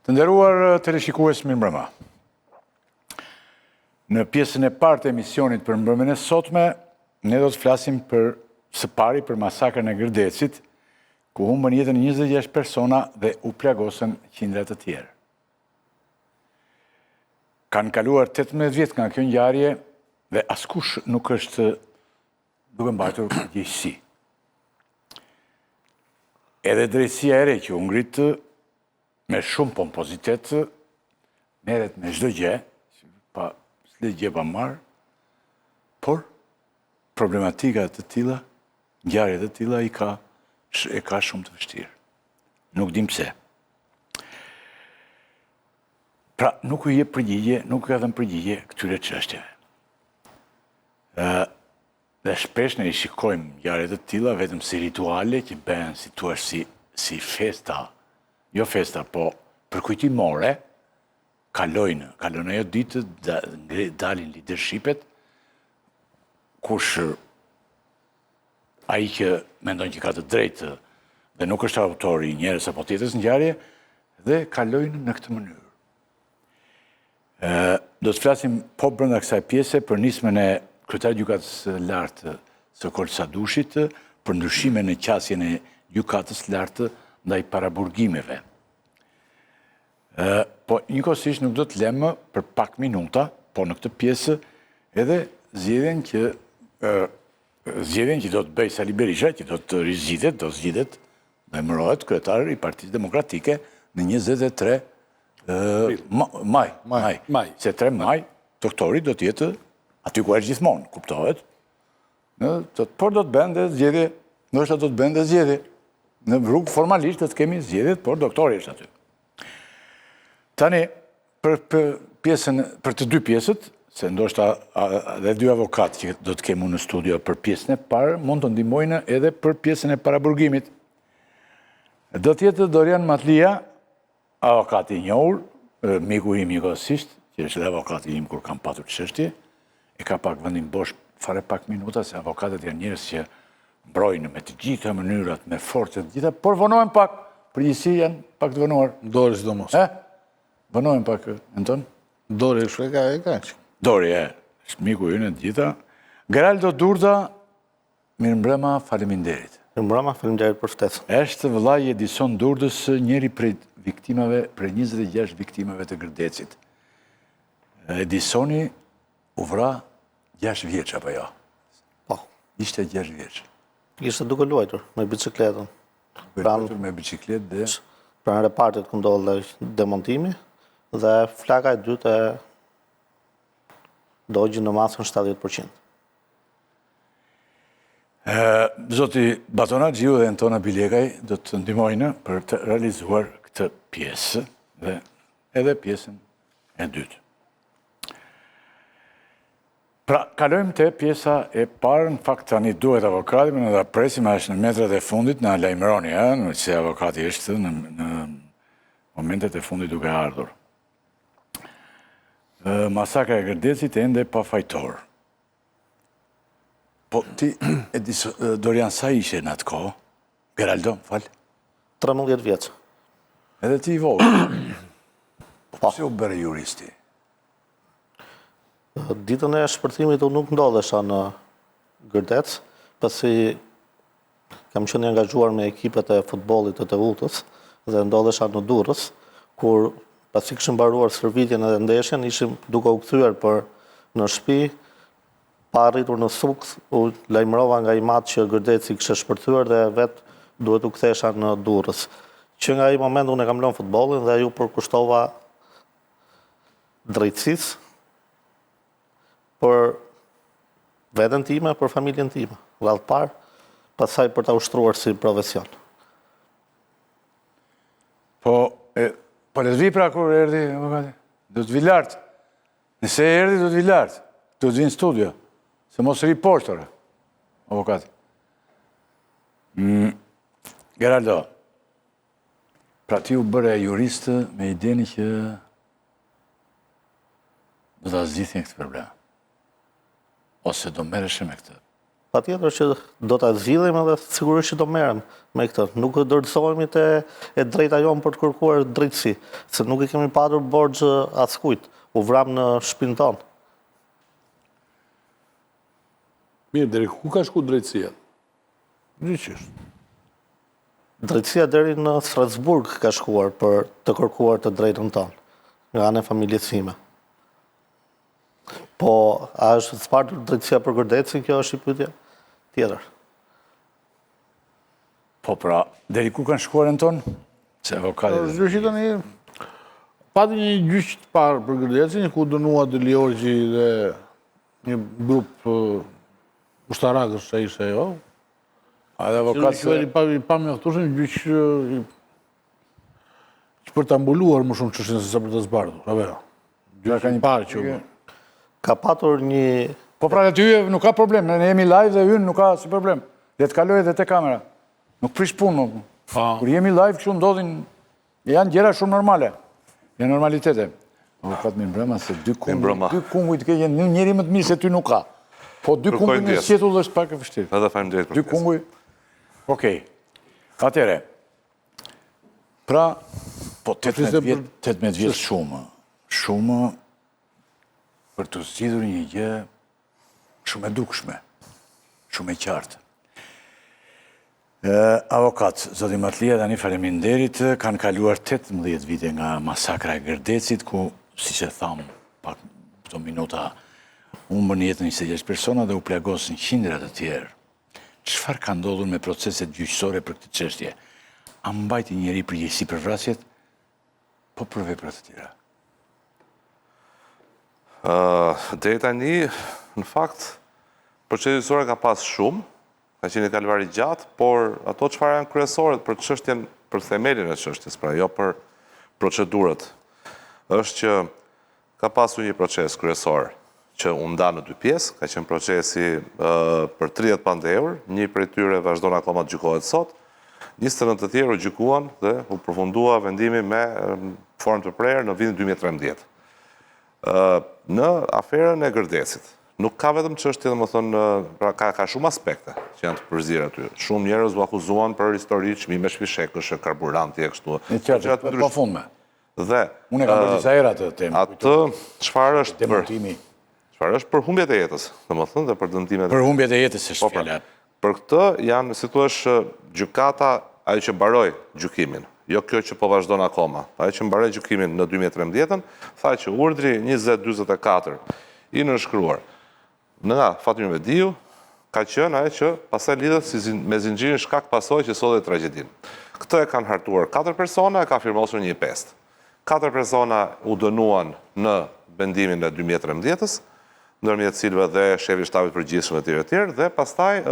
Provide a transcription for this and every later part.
Të nderuar teleshikues, mirëmbrëma. Në pjesën e parë të emisionit për mbrëmjen e sotme, ne do të flasim së pari për masakrën e Gërdecit, ku humbën jetën 26 persona dhe u plagosën qindra të tjerë. Kanë kaluar 18 vjet nga kjo ngjarje dhe askush nuk është duke mbajtur përgjegjësi. Edhe drejtësia e re që u ngrit me shumë pompozitet, merret me çdo gjë, s'le gjë pa marrë, por problematika të tilla, ngjarje të tilla e ka shumë të vështirë. Nuk dim pse. Pra, nuk u jep përgjigje, nuk ka dhënë përgjigje këtyre çështjeve. Dhe shpesh ne i shikojmë ngjarje të tilla vetëm si rituale që bëhen si thua si festa, jo festa, po përkujtimore, kalojnë ajo ditë, dalin leadershipet, kush ai që mendon që ka të drejtë dhe nuk është autori i njërës apo tjetrës ngjarje, dhe kalojnë në këtë mënyrë. Do të flasim po brenda kësaj pjese për nismën e kryetarit gjykatës së lartë së Korçadushit, për ndryshime në qasjen e gjykatës lartë ndaj paraburgimeve. Po njëkohësisht nuk do të lëmë për pak minuta, po në këtë pjesë, edhe zgjedhjen që do të bëjë Sali Berisha, që do të rizgjitet, do emërohet kryetar i Partisë Demokratike në 23 maj. Se 3 maj, doktori do të jetë aty ku është gjithmonë, kuptohet. Por do të bëjnë zgjedhje, ndoshta do të bëjnë zgjedhje. Në rrugë formalisht do të kemi zgjedhjet, por doktori është aty. Tani, për të dy pjesët, se ndoshta dhe dy avokatë që do të kemi në studio për pjesën e parë, mund të ndihmojnë edhe për pjesën e paraburgimit. Do të jetë Dorian Matlia, avokati i njohur, miku im njëkohësisht, që është edhe avokati im kur kam patur çështje, e ka pak vendin bosh fare pak minuta, se avokatët janë njerëz që mbrojnë me të gjitha mënyrat, me forcë të gjitha, por vonohen pak, përgjithësi janë pak të vonuar. Dori sidomos. Vonohen pak, Anton? Dori është e ka. Dori, është miku ynë të gjitha. Geraldo Durda, mirëmbrëma, faleminderit. Mirëmbrëma, faleminderit për ftesën. Është vëllai i Edison Durdës, njëri prej viktimave, prej 26 viktimave të Gërdecit. Edisoni u vra 6 vjeç apo jo? Po. Ishte 6 vjeç. Ishte duke luajtur me bicikletën. Luajtur me bicikletë dhe pranë repartit ku ndodhej demontimi dhe flaka e dytë e dogji në masën 70%. Zoti Batona Gjiu dhe Antona Bilekaj do të ndihmojnë për të realizuar këtë pjesë dhe edhe pjesën e dytë. Pra, kalojmë të pjesa e parë, në fakt tani duhet avokati, në da presim është në metrat e fundit, në lajmëroni, se avokati është në momentet e fundit duke ardhur. Masakra e Gërdecit ende pa fajtor. Po ti, Dorian, sa ishe në atë kohë? Geraldo, falë? 13 vjeç. Edhe ti i vogël. Po si u bëre juristi? Ditën e shpërthimit unë nuk ndodhesha në Gërdec, pasi kam qenë angazhuar me ekipet e futbollit të Tevutës dhe ndodhesha në Durrës, kur pasi kishim mbaruar shërbitjen edhe ndeshjen, ishim duke u kthyer në shtëpi, pa arritur në suks, u lajmërova nga Imat që Gërdeci kishte shpërthyer dhe vetë duhet u kthesha në Durrës. Që nga ai moment unë e kam lënë futbollin dhe ju përkushtova drejtësisë për veten time, për familjen time, vallë parë, pastaj për ta ushtruar si profesion. Po le të vi pra kur erdhi, avokati? Do të vi lartë. Nëse erdhi, do të vi lartë. Do të vi në studio. Se mos ri poshtë, avokati. Geraldo, pra ti u bëre juristë me ideni që do ta zgjidhni këtë problem. Ose do merreshe me këtë. Patjetër që do ta zgjidhim edhe sigurisht që do merrem me këtë. Nuk dorëzohemi te e drejta jonë për të kërkuar drejtësi, se nuk i kemi patur borxh askujt. U vram në shtëpinë tonë. Mirë, deri ku ka shku drejtësia? Gjithçisht. Drejtësia deri në Strasburg ka shkuar për të kërkuar të drejtën tonë, nga ana e familjes sime. Po, a është zbartur drejtësia për Gërdecin, kjo është i pyetja tjetër. Po pra, deri ku kanë shkuar në tonë? Se avokatit. Gjyqi tani pati një gjyq të parë për Gërdecin, ku dënua Deliorgji dhe një grup ushtarakësh që ishte ajo. A dhe avokatit I pa mjaftueshëm gjyq që për ta mbuluar më shumë çështjen se sa për të zbardhur. Apo jo. Gjyqi i parë që Ka patur një... Po pra ty nuk ka problem, ne jemi live dhe hyn nuk ka si problem. Le të kaloj edhe te kamera. Nuk prish punë. Kur jemi live kështu ndodhin janë gjëra shumë normale. Janë normalitete. Avokat mi mbrëma se dy kungujt ke jenë njëri më të mirë se ty nuk ka. Po dy kunguj në sjetull është pak e vështirë. Edhe faleminderit për dy kunguj. Okej. Atëre. Pra, po 18 vjet shumë. Shumë për të zgjidhur një gjë shumë e dukshme, shumë e qartë. Avokat, zoti Matlia, tani faleminderit, kanë kaluar 18 vite nga masakra e Gërdecit, ku, siç e tham, pak këto minuta, humbën jetën 26 persona dhe u plagosën qindra të tjerë. Çfarë ka ndodhur me proceset gjyqësore për këtë çështje? A mbajti njëri përgjegjësi për vrasjet, po për vepra të tjera? Deri tani, në fakt, procesi gjyqësor ka pas shumë, ka qenë kalvari gjatë, por ato çfarë janë kryesorët për çështjen, për themelin e çështjes, pra jo për procedurët, është që ka pasur një proces kryesor që u nda në dy pjesë, ka qenë procesi për 30 pandeur, një prej tyre vazhdon akoma të gjykohet sot, 29 të tjerë u gjykuan dhe u përfundua vendimi me formë të prerë në vitin 2013. Në aferën e Gërdecit, nuk ka vetëm çështje, domethënë, pra ka shumë aspekte që janë të përzierë aty. Shumë njerëz u akuzuan për histori, çmime shpishekësh, karburanti e kështu. Në qartë, pa fundme. Dhe unë kam bërë disa hera të temë. Atë çfarë është demontimi? Çfarë është për humbjet e jetës, domethënë, dhe për dëmtimet. Për humbjet e jetës është fjala. Për këtë janë, si thua, gjykata ajo që mbaroi gjykimin. Jo kjo që po vazhdon akoma. Ajo që mbaroi gjykimin në 2013, tha që urdhri 2044 i nënshkruar nga Fatmir Mediu ka qenë ajo që pastaj lidhet me zinxhirin shkak pasojë që solli tragjedinë. Këtë e kanë hartuar 4 persona, e ka firmosur një 5. 4 persona u dënuan në vendimin e 2013-s, ndërmjet cilëve dhe shefi i shtabit përgjithshëm etj etj, dhe pastaj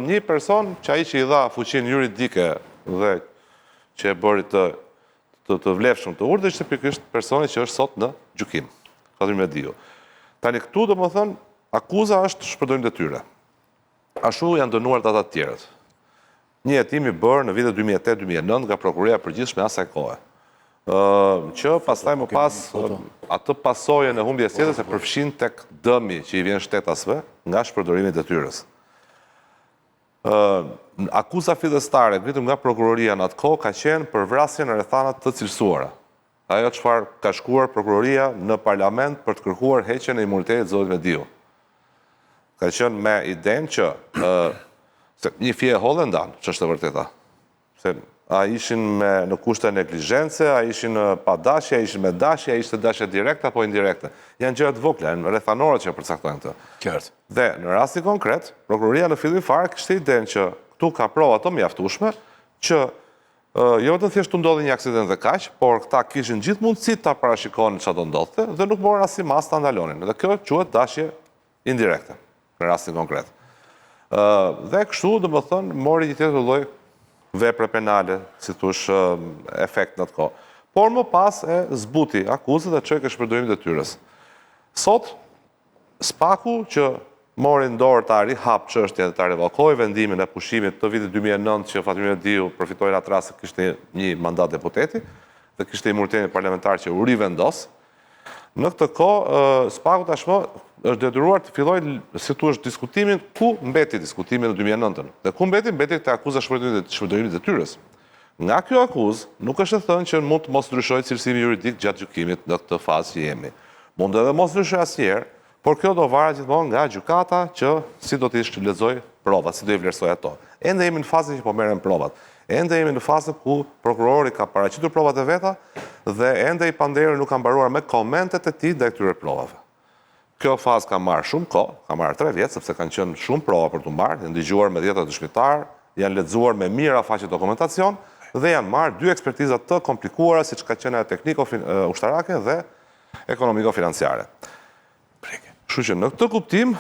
një person që ai që i dha fuqinë juridike dhe që e bëri të vlefshëm të urdhrit ishte pikërisht personi që është sot në gjykim, Fatmir Mediu. Tani këtu domethënë akuza është shpërdorim detyre. Ashtu janë dënuar ata të tjerët. Një hetim i bërë në vitet 2008-2009 nga prokuroria e përgjithshme asaj kohe. Që pastaj më pas atë pasojën e humbjes jetës e përfshin tek dëmi që i vjen shtetasve nga shpërdorimi i detyrës. Akuza fillestare vetëm nga prokuroria në atë kohë ka qenë për vrasjen e rrethanat të cilësuara. Ajo çfarë ka shkuar prokuroria në parlament për të kërkuar heqjen e imunitetit zotit Mediu. Ka qenë me idenë që një fije holle ndan, ç'është e vërteta. Se a ishin në kushte neglizhence, a ishin pa dashje, a ishin me dashje, a ishte dashje direkte apo indirekte. Janë gjëra të vogla, janë rrethanore që përcaktojnë këtë. Qartë. Dhe në rastin konkret, prokuroria në fillim fare kishte idenë që këtu ka prova të mjaftueshme që jo vetëm thjesht u ndodhi një aksident dhe kaq, por këta kishin gjithë mundësitë ta parashikonin çfarë do ndodhte dhe nuk morën as mas ta ndalonin. Dhe kjo quhet dashje indirekte në rastin konkret. Dhe kështu, domethënë, mori një tjetër lloj vepre penale, si thush, efekt në atë kohë. Por më pas e zbuti akuzën dhe çoi ke shpërdorimin e detyrës. Sot Spaku që mori në dorë ta rihap çështjen dhe ta revokoi vendimin e pushimit të vitit 2009 që Fatmir Mediu përfitoi në atë rast se kishte një mandat deputeti dhe kishte imunitetin parlamentar që u rivendos. Në këtë kohë Spaku tashmë është detyruar të fillojë, si thua, diskutimin ku mbeti diskutimi në 2009-ën. Dhe ku mbeti te akuza shpërdorimit të detyrës. Nga kjo akuzë nuk është e thënë që mund të mos ndryshojë cilësimi juridik gjatë gjykimit në këtë fazë që jemi. Mund edhe mos ndryshojë asnjëherë, por kjo do varet gjithmonë nga gjykata që si do të lexojë provat, si do i vlerësojë ato. Ende jemi në fazën që po merren provat. Ende jemi në fazën ku prokurori ka paraqitur provat e veta dhe ende i panderi nuk ka mbaruar me komentet e tij ndaj këtyre provave. Kjo fazë ka marrë shumë kohë, ka marrë 3 vjet, sepse kanë qenë shumë prova për të marrë, janë dëgjuar me dhjetra dëshmitar, janë lexuar me mira faqe dokumentacion dhe janë marrë 2 ekspertiza të komplikuara, siç ka qenë tekniko-ushtarake dhe ekonomiko-financiare. Kështu që në këtë kuptim,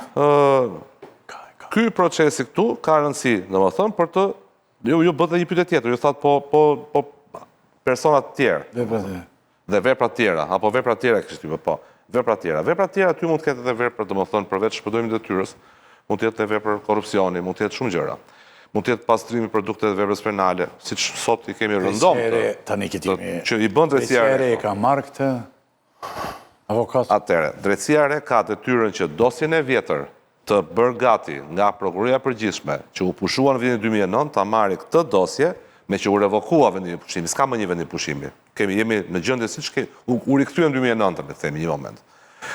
ky procesi këtu ka rëndësi, domethënë për të ju bëhet një pyetje tjetër, ju thatë po personat tjerë dhe vepra tjera, apo vepra tjera kështu po. Vepra tjera. Vepra tjera aty mund të ketë edhe vepra, domethënë përveç shpërdorimit të detyrës, mund të jetë edhe vepra korrupsioni, mund të jetë shumë gjëra. Mund të jetë pastrimi produkteve dhe veprës penale, siç sot i kemi rëndomë. Tani që i bën drejtësia e ka marrë këtë avokat. Atëherë, drejtësia e re ka detyrën që dosjen e vjetër të bërë gati nga prokuroria e përgjithshme, që u pushua në vitin 2009, ta marrë këtë dosje me që u revokua vendimi pushimi, s'ka më një vendim pushimi. Jemi në gjendje siç u rikthyen 2009, le të themi një moment.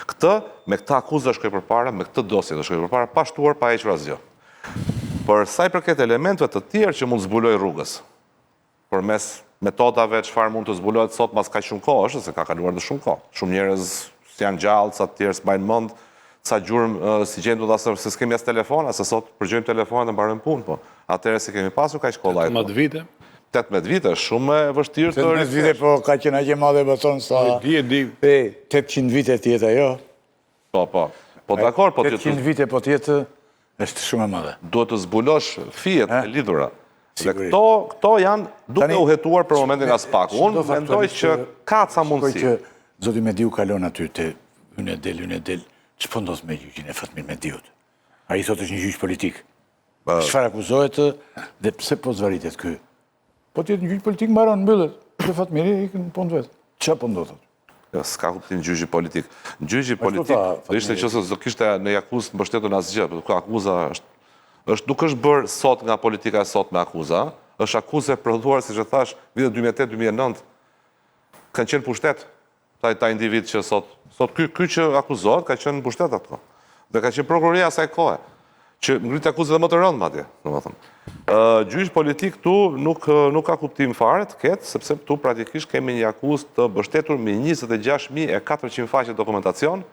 Këtë me këtë akuzë do shkojë përpara, me këtë dosje do shkojë përpara pa shtuar pa hequr asgjë. Për sa i përket elementeve të tjerë që mund zbuloj rrugës, përmes metodave çfarë mund të zbulohet sot pas kaq shumë kohë, se ka kaluar dhe shumë kohë. Shumë njerëz janë gjallë, sa të tjerë s'mbajnë mend, sa gjurmë si gjendu se s'kemi as telefon, se sot përgjojmë telefonat dhe mbarojmë punë, po atëherë si kemi pasur kaq kollaj. 18 vite. 18 vite, shumë e vështirë të 18 vite, po ka qenë aq e madhe beton sa 800 vite tjetë ajo. Po dakor, po 800 vite po tjetë është shumë e madhe. Duhet të zbulosh fijet e lidhura. Dhe këto janë duke u hetuar për momentin nga spaku. Unë mendoj që ka ca mundësi. Që Zoti Mediu kalon aty te hynë del, ç'po ndodh me gjyqin e Fatmir Mediut? Ai thotë është një gjyq politik. Çfarë akuzohet dhe pse po zvaritet ky? Po tjetë një gjyq politik mbaron mbyllet. Te Fatmiri ikën në punë vetë. Ç'a po ndodh aty? Jo, s'ka kuptim gjyqi politik. Gjyqi politik ishte që do kishte në akuzë mbështetur asgjë, por akuza nuk është bërë sot nga politika e sot me akuza, është akuzë e prodhuar, siç e thash, vitet 2008-2009 kanë qenë pushtet ta individ që sot ky që akuzohet ka qenë pushtet ato. Dhe ka qenë prokuroria asaj kohe, që ngrit akuzë dhe më të rëndë madje, domethënë. Gjyq politik këtu nuk ka kuptim fare të ketë, sepse këtu praktikisht kemi një akuzë të mbështetur me 26.400 faqe dokumentacion,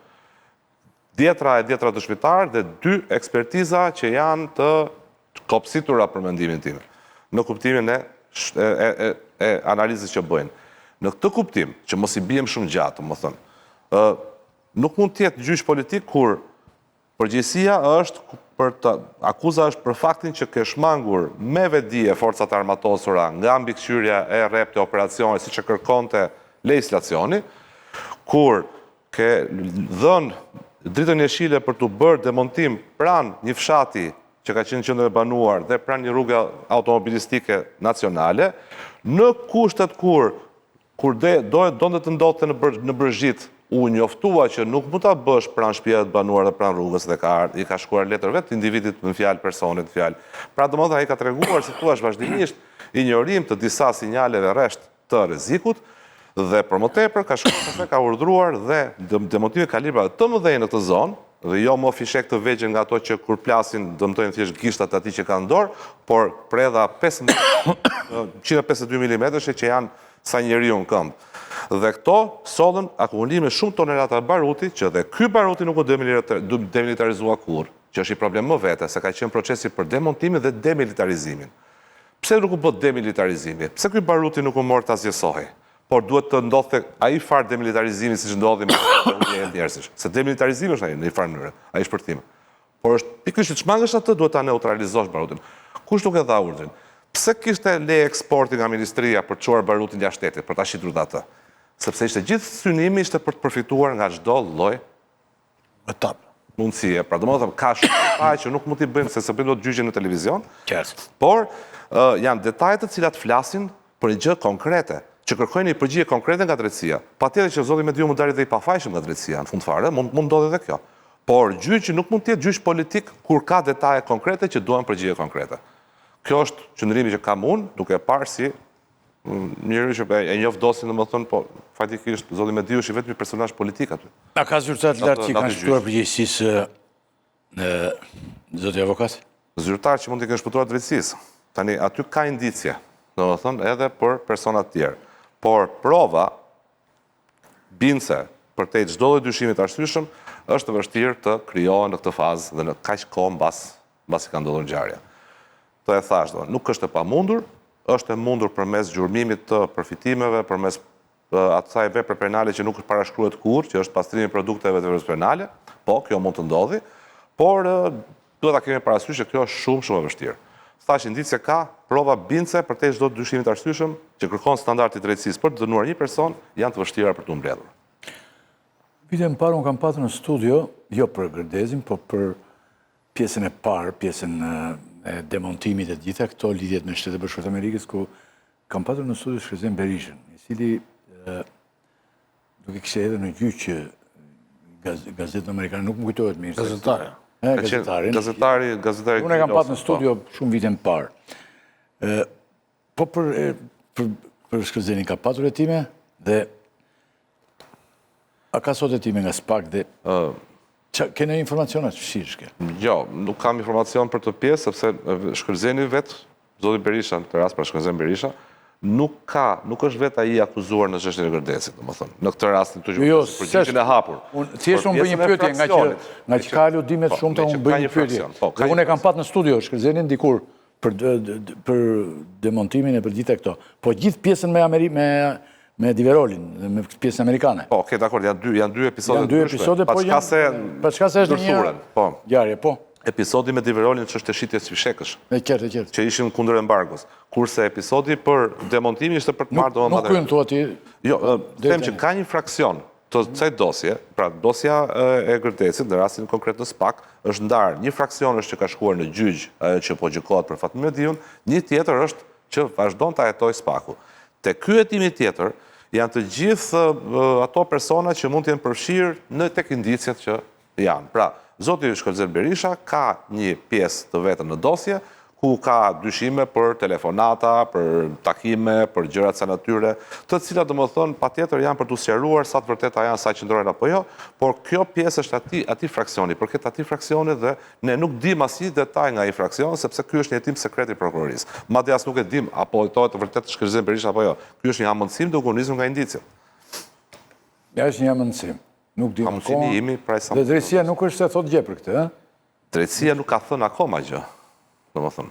dhjetra dëshmitar dhe 2 ekspertiza që janë të kopsitura për mendimin tim, në kuptimin e analizës që bëjnë. Në këtë kuptim, që mos i bijem shumë gjatë, më thënë, nuk mund të jetë gjyq politik kur përgjegjësia është akuza është për faktin që ke shmangur me vedije forcat armatosura nga mbikëqyrja e rrep të operacionit siç e kërkonte legislacioni, kur ke dhënë dritën jeshile për të bërë demontim pranë një fshati që ka qenë qendër e banuar dhe pranë një rruge automobilistike nacionale, në kushtet kur donte të ndodhte në Bërgjit, u njoftua që nuk mund ta bësh pranë shtëpive të banuar dhe pranë rrugës dhe i ka shkruar letër vetë individit në fjalë, personit në fjalë. Pra domethënë ai ka treguar si thua vazhdimisht injorim të disa sinjaleve rresht të rrezikut dhe për më tepër ka urdhëruar dhe demontime kalibrave të mëdhenj në këtë zonë, dhe jo më fishek të vegjël nga ato që kur plasin dëmtojnë thjesht gishtat atij që kanë në dorë, por predha 152 mm që janë sa njeriu në këmbë. Dhe këto sollën akumulime shumë tonelata baruti, që dhe ky baruti nuk u demilitarizua kurrë, që është i problem më vete, se ka qenë procesi për demontimin dhe demilitarizimin. Pse nuk u bë demilitarizimi? Pse ky baruti nuk u mor ta zgjesohej? Por duhet të ndodhte ai farë demilitarizimi siç ndodhi me njerëzish. Se demilitarizimi është ai në një farë mënyrë, ai shpërthim. Por është pikërisht të çmangësh atë, duhet ta neutralizosh barutin. Kush nuk e dha urdhrin? Pse kishte leje eksporti nga ministria për të çuar barutin jashtë shtetit, për ta shitur atë? Sepse ishte gjithë synimi ishte për të përfituar nga çdo lloj mundësie. Pra domethënë ka shumë që nuk mund t'i bëjmë se bëjmë dot gjyqje në televizion. Por janë detajet të cilat flasin për një gjë konkrete, që kërkojnë një përgjigje konkrete nga drejtësia. Patjetër që zoti Mediu mund dalë dhe i pafajshëm nga drejtësia, në fund fare, mund ndodhi edhe kjo. Por gjyqi nuk mund të jetë gjyq politik kur ka detaje konkrete që duan përgjigje konkrete. Kjo është qëndrimi që kam unë, duke parë si njëri që e njoh dosin, domethënë, po faktikisht zoti Mediu është vetëm një personazh politik aty. A ka zyrtar të lartë që kanë shkruar përgjegjësisë zoti avokat? Zyrtar që mund të kenë shpëtuar drejtësisë. Tani aty ka indicje, domethënë edhe për persona të tjerë. Por prova bindse përtej çdo lloj dyshimi të arsyeshëm është vështirë të krijohen në këtë fazë dhe në kaq kohë mbasi ka ndodhur ngjarja. Të e thash, nuk është e pamundur, është e mundur përmes gjurmimit të përfitimeve, përmes asaj vepre penale që nuk parashkruhet kurrë, që është pastrimi i produkteve të veprës penale. Po, kjo mund të ndodhi, por duhet ta kemi parasysh që kjo është shumë e vështirë. Thash indicje ka, prova bindse përtej çdo dyshimi të arsyeshëm që kërkon standardi i drejtësisë për të dënuar një person, janë të vështira për të mbledhur. Vitin e parë unë kam patur në studio, jo për Gërdezin, po për pjesën e parë, pjesën e demontimit e gjitha këto lidhjet me Shtetet e Bashkuara të Amerikës, ku kam patur në studio Shkëzem Berishën, i cili duke kishte edhe në gjyq gazetën amerikane, nuk më kujtohet mirë. Gazetare. Gazetari. Unë e kam patur në studio shumë vitin e parë. Po për Shkëzenin ka patur hetime dhe a ka sot hetime nga SPAK dhe kene informacione që shishke? Jo, nuk kam informacion për të pjesë, sepse Shkërzeni vetë, zoti Berisha, në të rast për Shkërzeni Berisha, nuk është vetë ai akuzuar në çështjen e Gërdecit, domethënë, në këtë rast të përgjigjen e hapur. Thjesht unë bëj një pyetje, nga që ka aludimet shumë unë bëj një pyetje. Dhe unë e kam pat në studio Shkërzenin dikur për demontimin e për gjithë këto. Po gjithë pjesën me Diverolin, me pjesën amerikane. Po, okay, dakor, janë dy episode. Janë dy episode, po pa çka se është një ngjarje, po. Episodi me Diverolin që është e shitjes së fishekësh. E qartë. Që ishin kundër embargos. Kurse episodi për demontimin ishte për të marrë domethënë. Nuk hyn thua ti. Jo, them që ka një fraksion të kësaj dosje, pra dosja e Gërdecit, në rastin konkret në SPAK, është ndarë. Një fraksion është që ka shkuar në gjyq, ajo që po gjykohet për Fatmir Mediun, një tjetër është që vazhdon ta jetojë SPAK-u. Te ky hetimi tjetër janë të gjithë ato persona që mund të jenë përfshirë në tek indicjet që janë. Pra, zoti Shkëlzer Berisha ka një pjesë të vetën në dosje, ku ka dyshime për telefonata, për takime, për gjëra të natyre, të cilat domethënë patjetër janë për të sqaruar sa të vërteta janë, sa qëndrojnë apo jo, por kjo pjesë është atij fraksioni, përket atij fraksioni dhe ne nuk dim asnjë detaj nga ai fraksion, sepse ky është një hetim sekret i prokurorisë. Madje as nuk e dim apo jetohet të vërtetë Shkëlzer Berisha apo jo. Ky është një amëndësim duke u nisur nga indicet. Ja, është një amëndësim. Nuk dim akoma. Dhe drejtësia nuk është se thotë gjë për këtë, ëh? Drejtësia nuk ka thënë akoma gjë. Domethënë.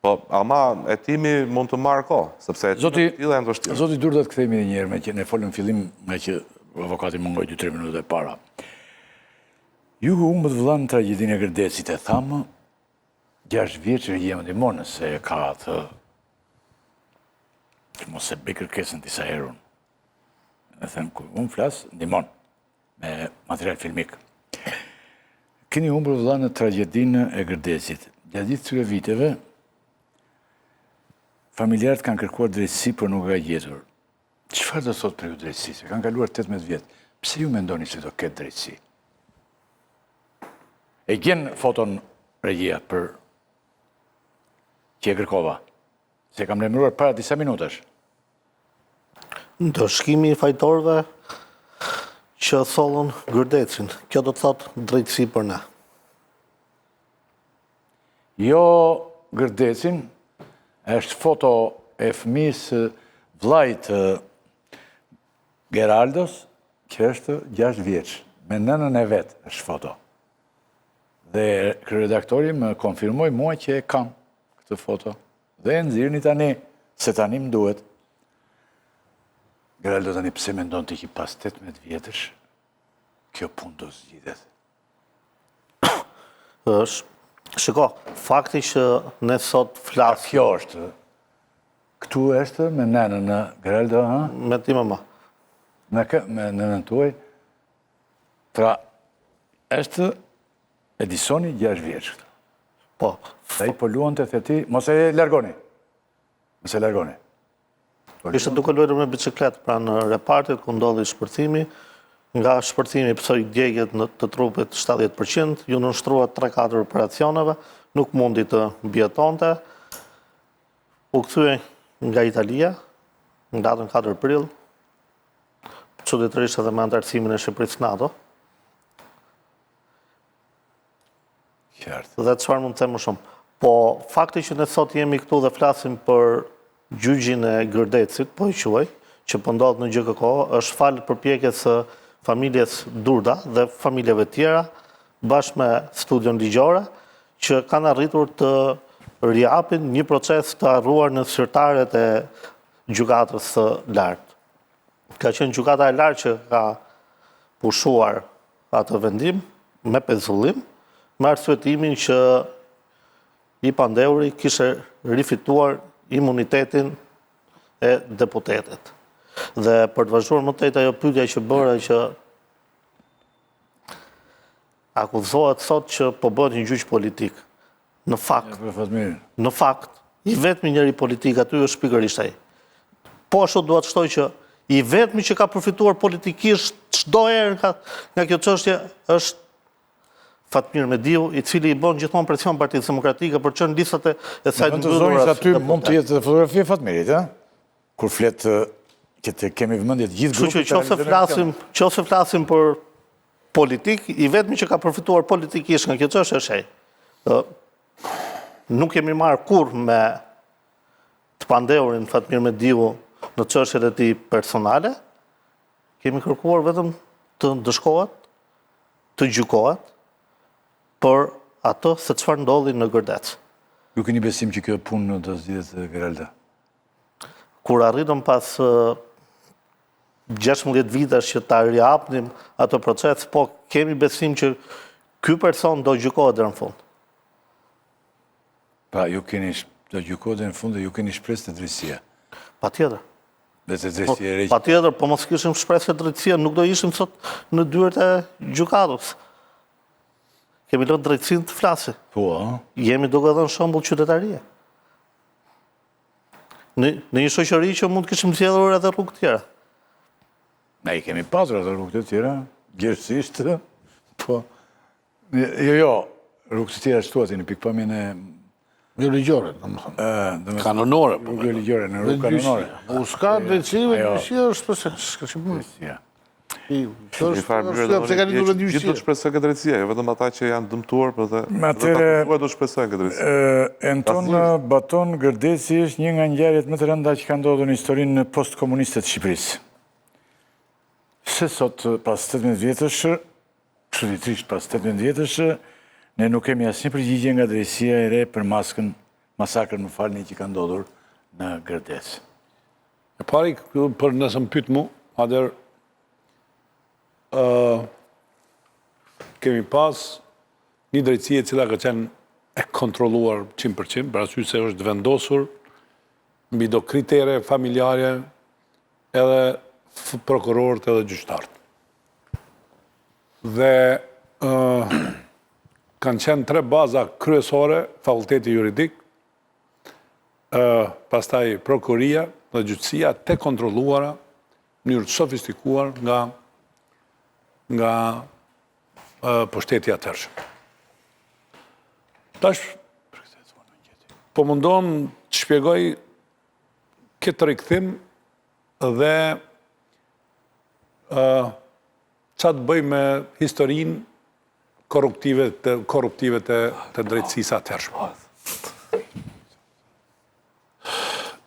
Po, ama hetimi mund të marrë kohë, sepse hetimet tilla janë të vështira. Zoti dur të kthehemi edhe një herë, me që ne folëm fillim nga që avokati mungoi 2-3 minuta e para. Ju humbët vëlla në tragjedinë e Gërdecit, e thamë 6 vjeç regjimi ndihmon se ka atë që mos e bëj kërkesën disa herë. E them kur unë flas ndihmon me material filmik. Keni humbur vëlla në tragjedinë e Gërdecit. Gjatë gjithë këtyre viteve, familjarët kanë kërkuar drejtësi, por nuk ka gjetur. Çfarë do thotë për ju drejtësi? Kanë kaluar 18 vjet. Pse ju mendoni se do ketë drejtësi? E gjen foton regjia për që e kërkova. Se kam lemëruar para disa minutash. Ndërshkimi i fajtorëve që thollën Gërdecin. Kjo do të thotë drejtësi për ne. Jo Gërdecin, është foto e fëmisë vllajt Geraldos, që është 6 vjeç, me nënën e vet është foto. Dhe kryeredaktori më konfirmoi mua që e kam këtë foto. Dhe e nxirrni tani, se tani më duhet. Geraldo tani pse mendon ti që pas 18 vjetësh kjo punë do zgjidhet? Shiko, fakti që ne sot flasim... Kjo është, këtu është me nënën në Geraldo, ha? Me ti mama. Me nënën tuaj. Pra, është Edisoni 6 vjeç. Po. Dhe i po luan të theti, mos e largoni. Mos e largoni. Ishte duke luajtur me bicikletë pra në repartit ku ndodhi shpërthimi, nga shpërthimi pësoj djegjet të trupit 70%, ju nënshtrua 3-4 operacioneve, nuk mundi të mbjetonte. U kthye nga Italia, në datën 4 prill, çuditërisht edhe me antarësimin e Shqipërisë NATO. Qartë. Dhe çfarë mund të them më shumë? Po fakti që ne sot jemi këtu dhe flasim për gjyqin e Gërdecit, po i quaj, që po ndodhet në GKK, është falë përpjekjes së familjes Durda dhe familjeve tjera, bashkë me studion ligjore, që kanë arritur të riapin një proces të arruar në zyrtaret e gjykatës së lartë. Ka qenë gjykata e lartë që ka pushuar atë vendim me pezullim, me arsyetimin që i Pandeuri kishe rifituar imunitetin e deputetit. Dhe për të vazhduar më tej ajo pyetja që bëra që akuzohet sot që po bëhet një gjyq politik. Në fakt, i vetmi njëri politik aty është pikërisht ai. Po ashtu dua të shtoj që i vetmi që ka përfituar politikisht çdo herë nga kjo çështje është Fatmir Mediu, i cili i bën gjithmonë presion Partisë Demokratike për çën listat e saj të mbyllura. Aty mund të jetë fotografi e Fatmirit, ëh? Kur flet që të kemi vëmendje të gjithë grupet. Qofse flasim për politik, i vetmi që ka përfituar politikisht nga kjo çështje është ai. Nuk kemi marrë kurrë me të Pandeurin Fatmir Mediu në çështjet e tij personale. Kemi kërkuar vetëm të ndëshkohet, të gjykohet për ato se çfarë ndodhi në Gërdec. Ju keni besim që kjo punë do zgjidhet Geralda? Kur arritëm pas 16 vitesh që ta riapnim ato proces, po kemi besim që ky person do gjykohet deri në fund. Pa, ju keni do gjykohet deri në fund dhe ju keni shpresë të drejtësia. Patjetër. Dhe të drejtësia e regjit. Patjetër, po mos kishim shpresë të drejtësia, nuk do ishim sot në dyert e gjykatës. Kemi lënë drejtësinë të flasë. Po, a? Jemi duke dhënë shembull qytetarie. Në një shoqëri që mund të kishim zgjedhur edhe rrugë të tjera. Ne i kemi pasur edhe rrugë të tjera, gjithsesi, po. Jo, rrugë të tjera shtuati në pikpamjen e Jo ligjore, domethënë. Kanonore, po. Jo ligjore, në rrugë kanonore. U ska drejtësime, dyshia është s'ka ç'punë. Gjithë do të shpresojnë këtë drejtësia, jo vetëm ata që janë dëmtuar, por edhe do shpresojnë këtë drejtësia. Anton Baton Gërdeci është një nga ngjarjet më të rënda që ka ndodhur në historinë postkomuniste të Shqipërisë. Se sot pas 18 vjetësh, çuditërisht pas 18 vjetësh, ne nuk kemi asnjë përgjigje nga drejtësia e re për masakrën, më falni, që ka ndodhur në Gërdec. E pari, për nëse më pyet mu, atëherë kemi pas një drejtësi e cila ka qenë e kontrolluar 100%, për arsye se është vendosur mbi do kritere familjare edhe prokurorët edhe gjyqtarët. Dhe kanë qenë 3 baza kryesore, fakulteti juridik, pastaj prokuria dhe gjyqësia, të kontrolluara në mënyrë të sofistikuar nga pushteti atërshëm. Tash, po mundon të shpjegoj këtë rikthim dhe qa të bëj me historinë korruptive të drejtësisë atërshme.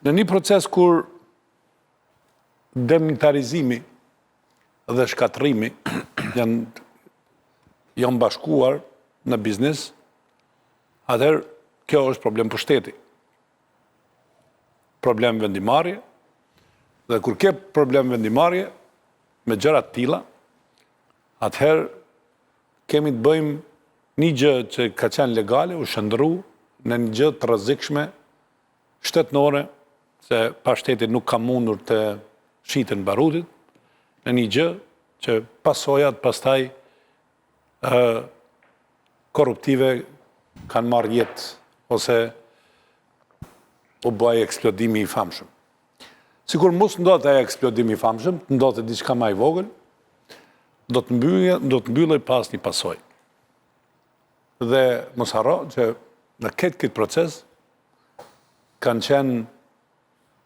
Në një proces kur demilitarizimi dhe shkatrimi janë bashkuar në biznes, atëherë kjo është problem pushteti. Problem vendimarrje, dhe kur ke problem vendimarrje me gjëra të tilla, atëherë kemi të bëjmë një gjë që ka qenë legale, u shndërru në një gjë të rrezikshme shtetënore, se pashteti nuk ka mundur të shiten barutit, në një gjë që pasojat pastaj korruptive kanë marrë jetë ose u bëj eksplodimi i famshëm. Sikur mos ndodhte ai eksplodimi i famshëm, ndodhte diçka më e vogël, do të mbyllej pas një pasojë. Dhe mos harro që në këtë proces kanë qenë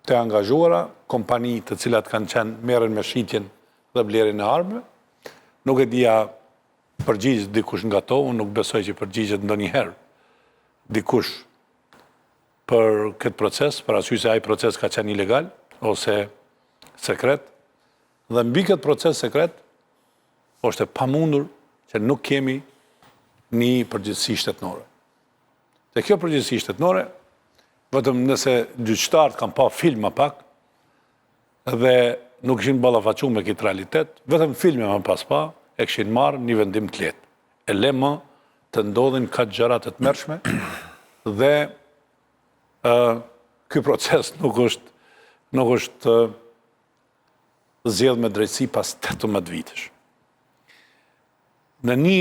të angazhuara kompani të cilat kanë qenë merren me shitjen dhe blerjen e armëve. Nuk e dija përgjigjet dikush nga to, unë nuk besoj që përgjigjet ndonjëherë dikush për këtë proces, për arsye se ai proces ka qenë ilegal ose sekret. Dhe mbi këtë proces sekret është e pamundur që nuk kemi një përgjegjësi shtetënore. Dhe kjo përgjegjësi shtetënore, vetëm nëse gjyqtarët kanë pa filma pak dhe nuk ishin ballafaquar me këtë realitet, vetëm filme më pas pa e kishin marrë një vendim të lehtë. E le më të ndodhin ka gjëra të tmerrshme dhe ky proces nuk është zgjedh me drejtësi pas 18 vitesh. Në një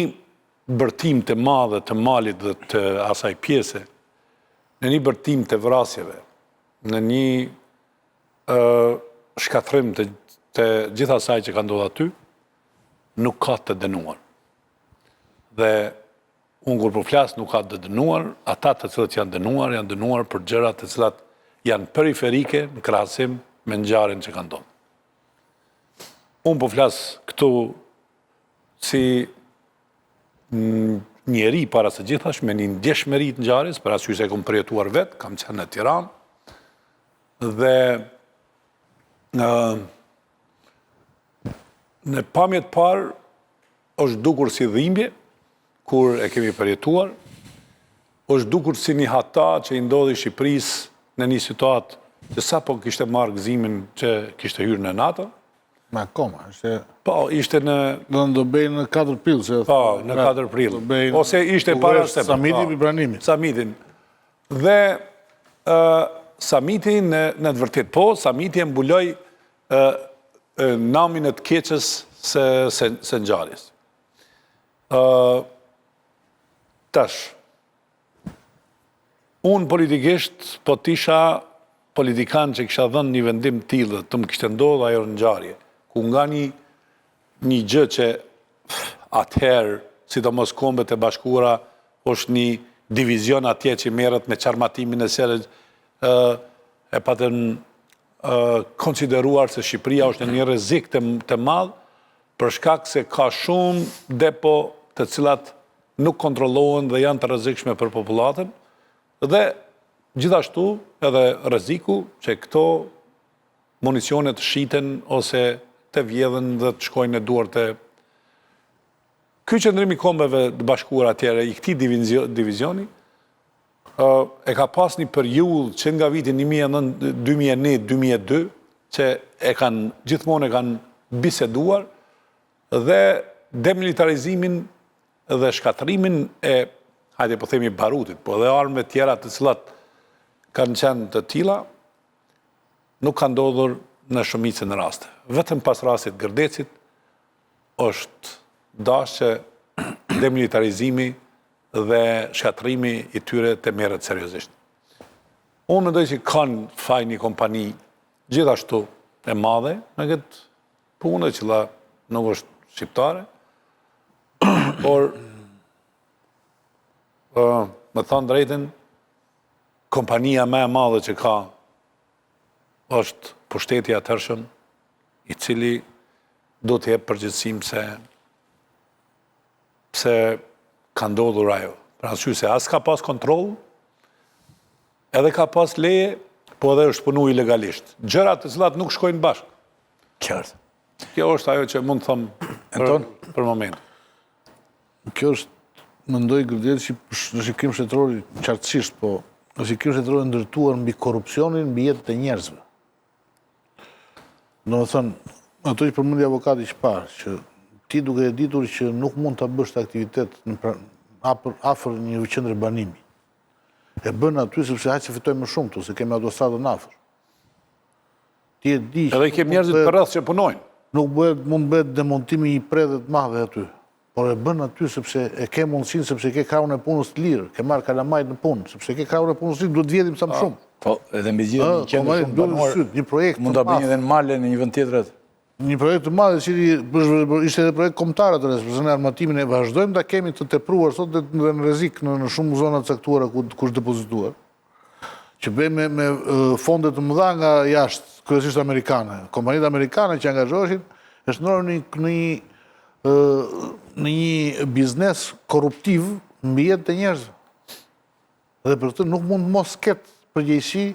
bërtim të madhe të malit dhe të asaj pjese, në një bërtim të vrasjeve, në një shkatrim të gjitha asaj që ka ndodhur aty, nuk ka të dënuar. Dhe unë kur po flas nuk ka të dënuar, ata të cilët janë dënuar për gjëra të cilat janë periferike në krahasim me ngjarjen që ka ndodhur. Unë po flas këtu si njeri para së gjithash me një ndjeshmëri të ngjarjes, për arsye se kam përjetuar vetë, kam qenë në Tiranë dhe në pamjet parë është dukur si dhimbje kur e kemi përjetuar, është dukur si një hata që i ndodhi Shqipërisë në një situatë që sapo kishte marrë gëzimin që kishte hyrë në NATO. Me akoma, ishte... Po, ishte në... Do bëjnë në 4 prill, se... Po, në 4 prill. Ose ishte para se... Samiti për pranimin. Samitin. Dhe Samiti në të vërtet, po, Samiti e mbuloj namin e të keqës se ngjarjes. Tash, unë politikisht, po tisha politikan që kisha dhënë një vendim tillë, të më kishte ndodhur ajo ngjarje, ku nga një gjë që atëherë, sidomos Kombet e Bashkuara, është një divizion atje që merret me çarmatimin e selës, e patën konsideruar se Shqipëria është në një rrezik të madh për shkak se ka shumë depo të cilat nuk kontrollohen dhe janë të rrezikshme për popullatën, dhe gjithashtu edhe rreziku që këto municionet shiten ose të vjedhen dhe të shkojnë në duart e... Ky qëndrim i Kombeve të Bashkuara atjere, i këtij divizioni, e ka pas një periudhë që nga viti 2001-2002, që gjithmonë e kanë biseduar dhe demilitarizimin dhe shkatrimin e, hajde po themi barutit, po dhe armëve tjera të cilat kanë qenë të tilla, nuk kanë ndodhur në shumicën e raste. Vetëm pas rastit Gërdecit është dashur që demilitarizimi dhe shkatrimi i tyre të merret seriozisht. Unë mendoj që kanë faj një kompani gjithashtu e madhe në këtë punë që nuk është shqiptare, por me thënë drejtën, kompania më e madhe që ka është pushteti atëhershëm, i cili do të jep përgjegjësim pse ka ndodhur ajo. Për arsye se as ka pas kontroll, edhe ka pas leje, po edhe është punu ilegalisht. Gjëra të cilat nuk shkojnë bashkë. Qartë. Kjo është ajo që mund të them për moment. Kjo është, mendoj Gërdeci, në shikim shtetëror qartësisht, po në shikim shtetëror ndërtuar mbi korrupsionin mbi jetën e njerëzve. Do të thënë, ato që përmendi avokati që parë, që ti duke e ditur që nuk mund të bësh të aktivitet afër një qendre banimi. E bën aty sepse hajtë se fitoj më shumë tu, se kemi autostradën afër. Ti e di... Edhe i kem njerëzit për rreth që punojnë. Nuk mund bëhet demontimi i predhe të madhe aty. Por e bën aty sepse e ke mundësinë, sepse ke krahun e punës të lirë, ke marrë kalamajt në punë, sepse ke krahun e punës të lirë, duhet vjedhim sa më shumë. Po, edhe mbi gjithë një qendër shumë banuar, një projekt mund ta bëjnë edhe në Male në një vend tjetër. një projekt të madh, i cili ishte edhe projekt kombëtar atëherë, sepse ne armatimin e vazhdojmë ta kemi të tepruar sot dhe në rrezik në shumë zona të caktuara ku është depozituar. Që bëjmë me fonde të mëdha nga jashtë, kryesisht amerikane. Kompanitë amerikane që angazhoheshin është në një biznes korruptiv mbi jetën e njerëzve. Dhe për këtë nuk mund mos ketë përgjegjësi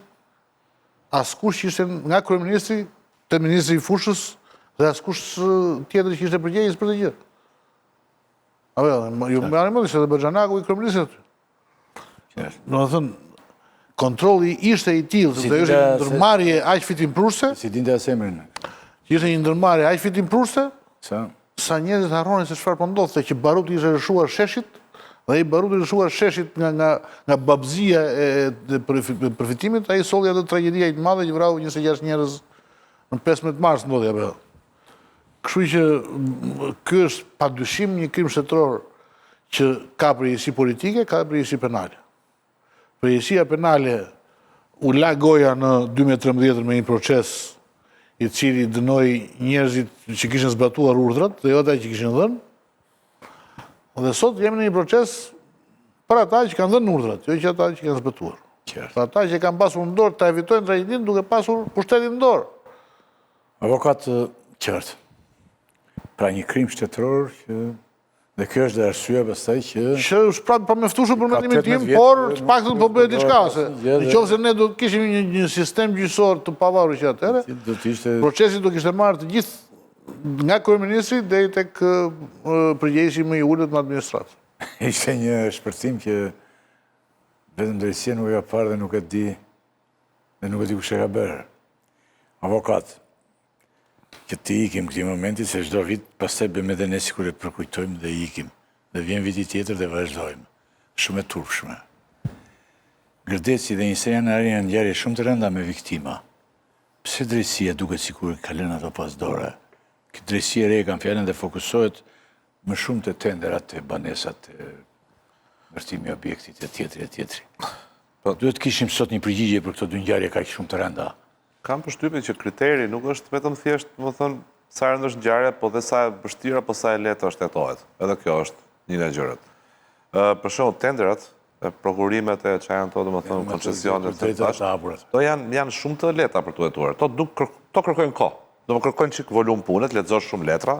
askush që ishte nga kryeministri te ministri i fushës dhe askush tjetër që ishte përgjegjës për të gjë. Ju më marrë mend se Xhanaku i kryeministrit aty. Domethënë kontrolli ishte i tillë, sepse ishte një ndërmarrje aq fitimprurse. Si dinte as emrin. Ishte një ndërmarrje aq fitimprurse Sa njerëzit harronin se çfarë po ndodhte, që Baruti ishte lëshuar sheshit dhe i Baruti lëshuar sheshit nga babëzia e përfitimit, ai solli atë tragjedia e madhe që vrau 26 njerëz në 15 mars ndodhi apo. Kështu që ky është padyshim një krim shtetëror që ka përgjegjësi politike, ka përgjegjësi penale. Përgjegjësia penale u la goja në 2013 me një proces i cili dënoi njerëzit që kishin zbatuar urdhrat dhe jo ata që kishin dhënë. Dhe sot jemi në një proces për ata që kanë dhënë urdhrat, jo që ata që kanë zbatuar. Për ata që kanë pasur në dorë ta evitojnë tragjedinë duke pasur pushtetin në dorë. Avokat qartë. Pra një krim shtetëror që dhe kjo është dhe arsyeja pastaj që është prapë pa mjaftueshëm për mendimin tim, por të paktën po bëhet diçka se nëse ne do të kishim një sistem gjyqësor të pavarur që atëherë, procesi do kishte marrë të gjithë nga kryeministri deri tek përgjegjësi më i ulët në administratë. Ishte një shpërthim që vetëm drejtësia nuk e ka parë dhe nuk e di kush e ka bërë. Avokat, që ti ikim këti momenti, se çdo vit pastaj bëjmë edhe ne sikur e përkujtojmë dhe ikim. Dhe vjen viti tjetër dhe vazhdojmë. Shumë e turpshme. Gërdeci dhe njëse janë arrin në ngjarje shumë të rënda me viktima. Pse drejtësia duket sikur ka lënë ato pas dore? Këtë drejtësia e re kanë fjalën dhe fokusohet më shumë te tenderat, te banesat, te ndërtimi i objektit e tjetri. Duhet kishim sot një përgjigje për këto dy ngjarje kaq shumë të rënda. Kam përshtypjen që kriteri nuk është vetëm thjesht, më thënë, sa rëndë është ngjarja, po dhe sa e vështirë apo sa e lehtë është tetohet. Edhe kjo është një nga gjërat. Për shembull, tenderat, prokurimet e çfarë janë ato, domethënë koncesionet e tashme. To janë shumë të lehta për të hetuar. To kërkojnë kohë. Do të kërkojnë çik volum pune, të lexosh shumë letra.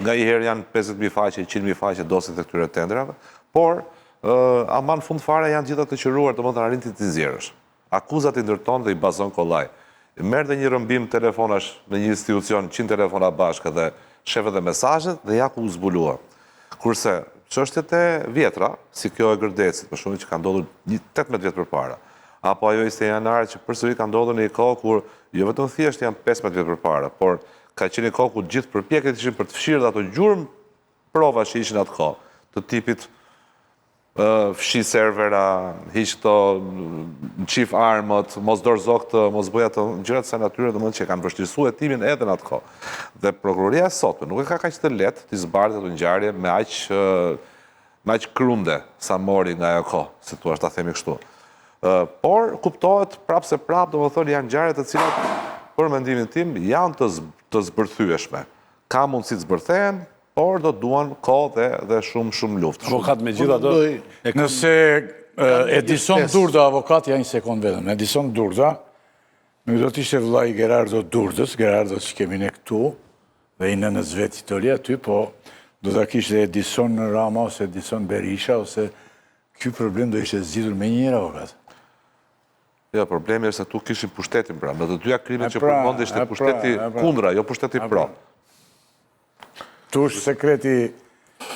Ngaherë janë 50.000 faqe, 100.000 faqe dosit e këtyre tenderave, por ama në fund fare janë gjithë të qëruar, domethënë arrin ti nxjerrësh. Akuzat i ndërton dhe i bazon kollaj. Merë dhe një rëmbim telefonash në një institucion, 100 telefona bashkë dhe shefet dhe mesazhet dhe ja ku u zbulua. Kurse, çështjet e vjetra, si kjo e Gërdecit, për shumë që ka ndodhur 18 vjet përpara, apo ajo ishte janare që përsëri ka ndodhur në një kohë kur jo vetëm thjesht janë 15 vjet përpara, por ka qenë një kohë ku gjithë përpjekjet ishin për të fshirë ato gjurmë prova që ishin atë kohë, të tipit fshi servera, hiq këto qif armët, mos dorëzo këtë, mos bëja të gjërat sa natyre dhe mund që kanë vështirësuar hetimin edhe në atë kohë. Dhe prokuroria e sotme nuk e ka kaq të lehtë të zbardhë ato ngjarje me aq krunde sa mori nga ajo kohë, si thua ta themi kështu. Por kuptohet prapë se prapë, domethënë janë ngjarje të cilat për mendimin tim janë të zbërthyeshme. Ka mundësi të zbërthehen, por do duan kohë dhe shumë luftë. Avokat me gjitha do... Nëse Edison Durda, avokat, ja një sekund vetëm, Edison Durda, nuk do t'ishte vllai Gerardo Durdës, Gerardo që kemi ne këtu, dhe i nënës vetë Itali aty, po do t'a kishte Edison Rama, ose Edison Berisha, ose ky problem do ishte zgjidhur me njëherë, avokat. Jo, problemi është se tu kishin pushtetin pra, me të dyja krimet që përmend ishte pushteti kundra, jo pushteti pro. Tu është sekreti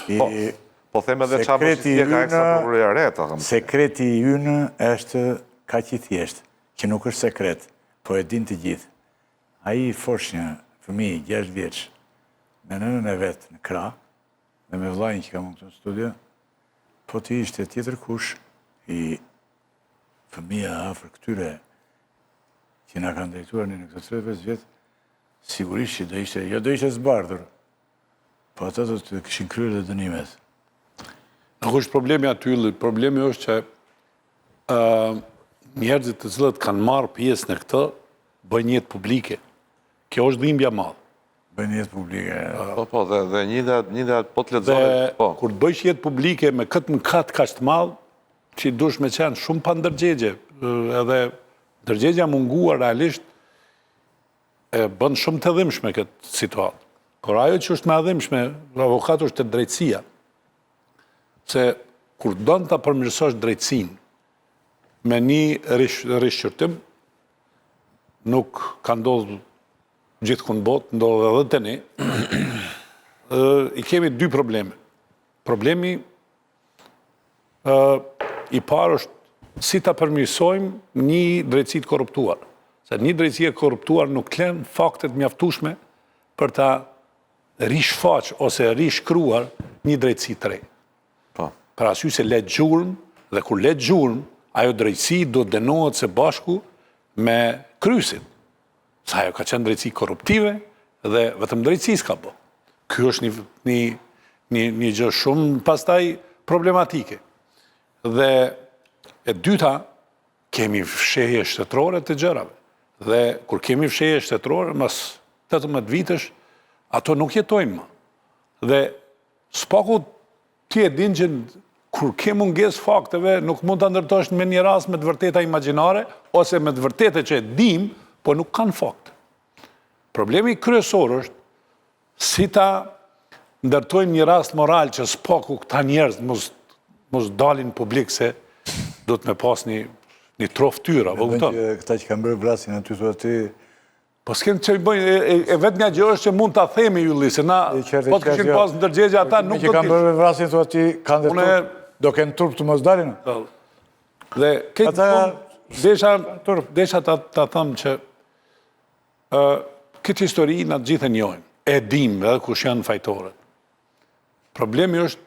i... Po them edhe çfarë bështje ka eksa prokuroria re, ta them. Sekreti i ynë është kaq i thjeshtë, që nuk është sekret, po e din të gjithë. Ai i fosh një fëmijë 6 vjeç me nënën e vet në krah, dhe me vllain që kam këtu në studio, po ti ishte tjetër kush i fëmija afër këtyre që na kanë drejtuar në këto 35 vjet, sigurisht që do ishte zbardhur. Po ata do të kishin kryer dhe dënimet. Nuk është problemi aty, problemi është që njerëzit të cilët kanë marrë pjesë në këtë, bëjnë jetë publike. Kjo është dhimbja madhe. Bëjnë jetë publike. Po, dhe një po të Dhe lexohet, po. kur të bëjsh jetë publike me këtë mëkat kaq të madh, që dush me qenë shumë pa ndërgjegje, edhe ndërgjegja munguar realisht e bën shumë të dhimbshme këtë situatë. Por ajo që është më e dhimbshme, avokatu është të drejtësia. Se kur don ta përmirësosh drejtësinë me një rishqyrtim, nuk ka ndodhur gjithkund botë, ndodh edhe te ne, i kemi dy probleme. Problemi i parë është si ta përmirësojmë një drejtësi të korruptuar. Se një drejtësi e korruptuar nuk lën faktet mjaftueshme për ta rishfaq ose rishkruar një drejtësi të re. Po. Për arsye se le gjurmë, dhe kur le gjurmë, ajo drejtësi do të dënohet së bashku me krysin. Sa ajo ka qenë drejtësi korruptive dhe vetëm drejtësi s'ka bë. Ky është një gjë shumë pastaj problematike. Dhe e dyta, kemi fshehje shtetërore të gjërave. Dhe kur kemi fshehje shtetërore, mas 18 vitesh, ato nuk jetojnë më. Dhe spaku ti e din që kur ke mungesë fakteve, nuk mund të ndërtosh me një rast me të vërteta imagjinare, ose me të vërtete që e dim, po nuk kanë fakte. Problemi kryesor është si ta ndërtojmë një rast moral që spaku këta njerëz mos dalin publik se do të me pas një trof tyra. Këta që kanë bërë vrasin aty thua ti. Po s'kem që i bëjnë, e vetë një gjë është që mund të themi Ylli, se na, po të këshin pas ndërgjegje ata nuk do që kanë bërë vrasin thua ti, kanë dhe turp, do kënë turp të mos dalin? Dhe desha ta thëmë që këtë histori në të gjithë njojnë, e dim edhe kush janë fajtorët. Problemi është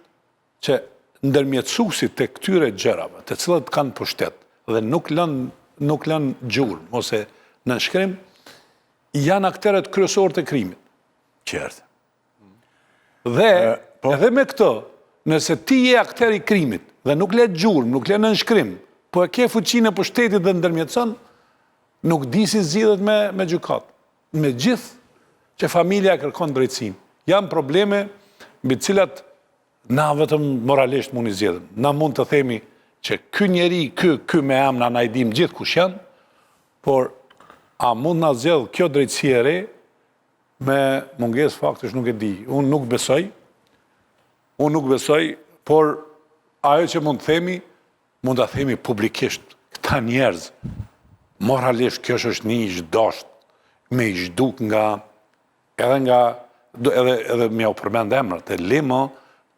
që ndërmjetësuesit të këtyre gjërave, të cilët kanë pushtet dhe nuk lënë gjurmë ose në shkrim, janë akterët kryesor të krimit. Qartë. Dhe edhe me këtë, nëse ti je akter i krimit dhe nuk le gjurmë, nuk le nënshkrim, po e ke fuqinë e pushtetit dhe ndërmjetëson, nuk di si zgjidhet me gjykat. Me gjithë që familja kërkon drejtësinë. Janë probleme mbi të cilat na vetëm moralisht mund i zgjedhim. Na mund të themi që ky njeri, ky me emra na i dim gjithë kush janë, por a mund na zgjedh kjo drejtësi e re me mungesë faktish nuk e di. Unë nuk besoj, por ajo që mund ta themi publikisht. Këta njerëz, moralisht kjo është një ish-dasht, me ish-duk edhe me u përmend emrat, të limë,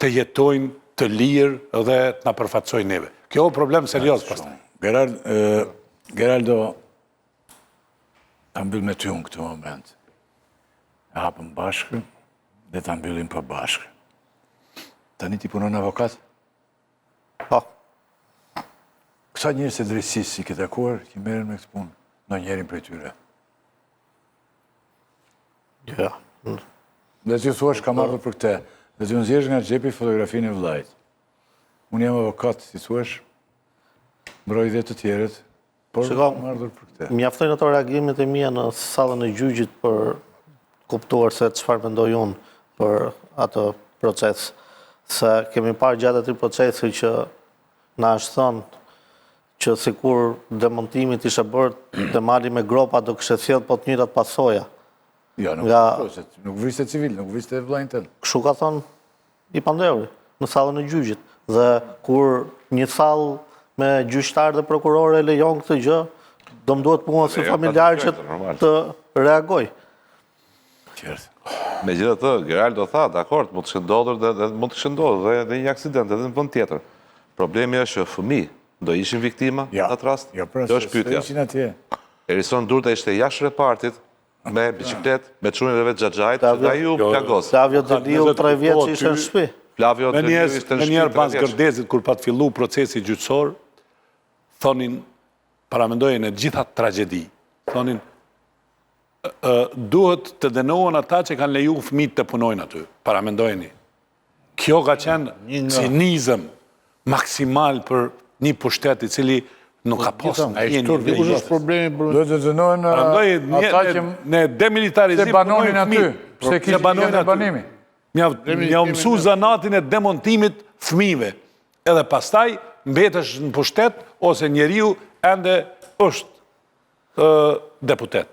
të jetojnë, të lirë dhe të na përfaqësojnë neve. Kjo është problem serioz pastaj. Geraldo, ta mbyll me ty unë këtë moment. E hapëm bashkë dhe ta mbyllim për bashkë. Tani ti punon avokat? Po. Kësa njerëz e drejtësisë si ke takuar, që merren me këtë punë, në njerin prej tyre? Ja. Dhe ti thuash kam ardhur për këtë, dhe ti nxjerrësh nga xhepi fotografinë e vllajt. Unë jam avokat, si thuash, mbroj dhe të tjerët, por kam ardhur për këtë. Mjaftojnë ato reagimet e mia në sallën e gjyqit për kuptuar se çfarë mendoj unë për atë proces. Se kemi parë gjatë atij procesi që na është thënë që sikur demontimit ishe bërë të mali me gropa do kishte sjell po të njëjtat pasoja. Ja, nuk vriste civil, nuk vriste vllajën tënd. Kështu ka thënë i Pandeuri në sallën e gjyqit. Dhe kur një sallë me gjyqtar dhe prokurore lejon këtë gjë, do më duhet mua si familjar që të reagoj. Qartë. Megjithatë, Geraldo tha, dakord, mund të ndodhur dhe mund të ndodhur dhe një aksident edhe në vend tjetër. Problemi është që fëmijë do ishin viktima në atë rast. Kjo është pyetja. Erison Durta ishte jashtë repartit me bicikletë, me çunin e vet xhaxhait, dhe ai u plagos. Flavio Deliu 3 vjet që ishte në shtëpi. Flavio Deliu ishte në shtëpi. Me njerë pas Gërdezit, kur pat fillu procesi gjyqësor, thonin, paramendojnë e gjitha tragedi, thonin, duhet të dënohen ata që kanë leju fëmijët të punojnë aty, paramendojni. Kjo ka qenë cinizëm maksimal për një pushtet i cili nuk ka posë në Dikush është problemi për... Do të dënohen ata që në demilitarizim banonin aty. Pse kishte banojnë aty. banimi? Mja mësu zanatin e demontimit fëmijëve. Edhe pastaj mbetesh në pushtet ose njeriu ende është deputet.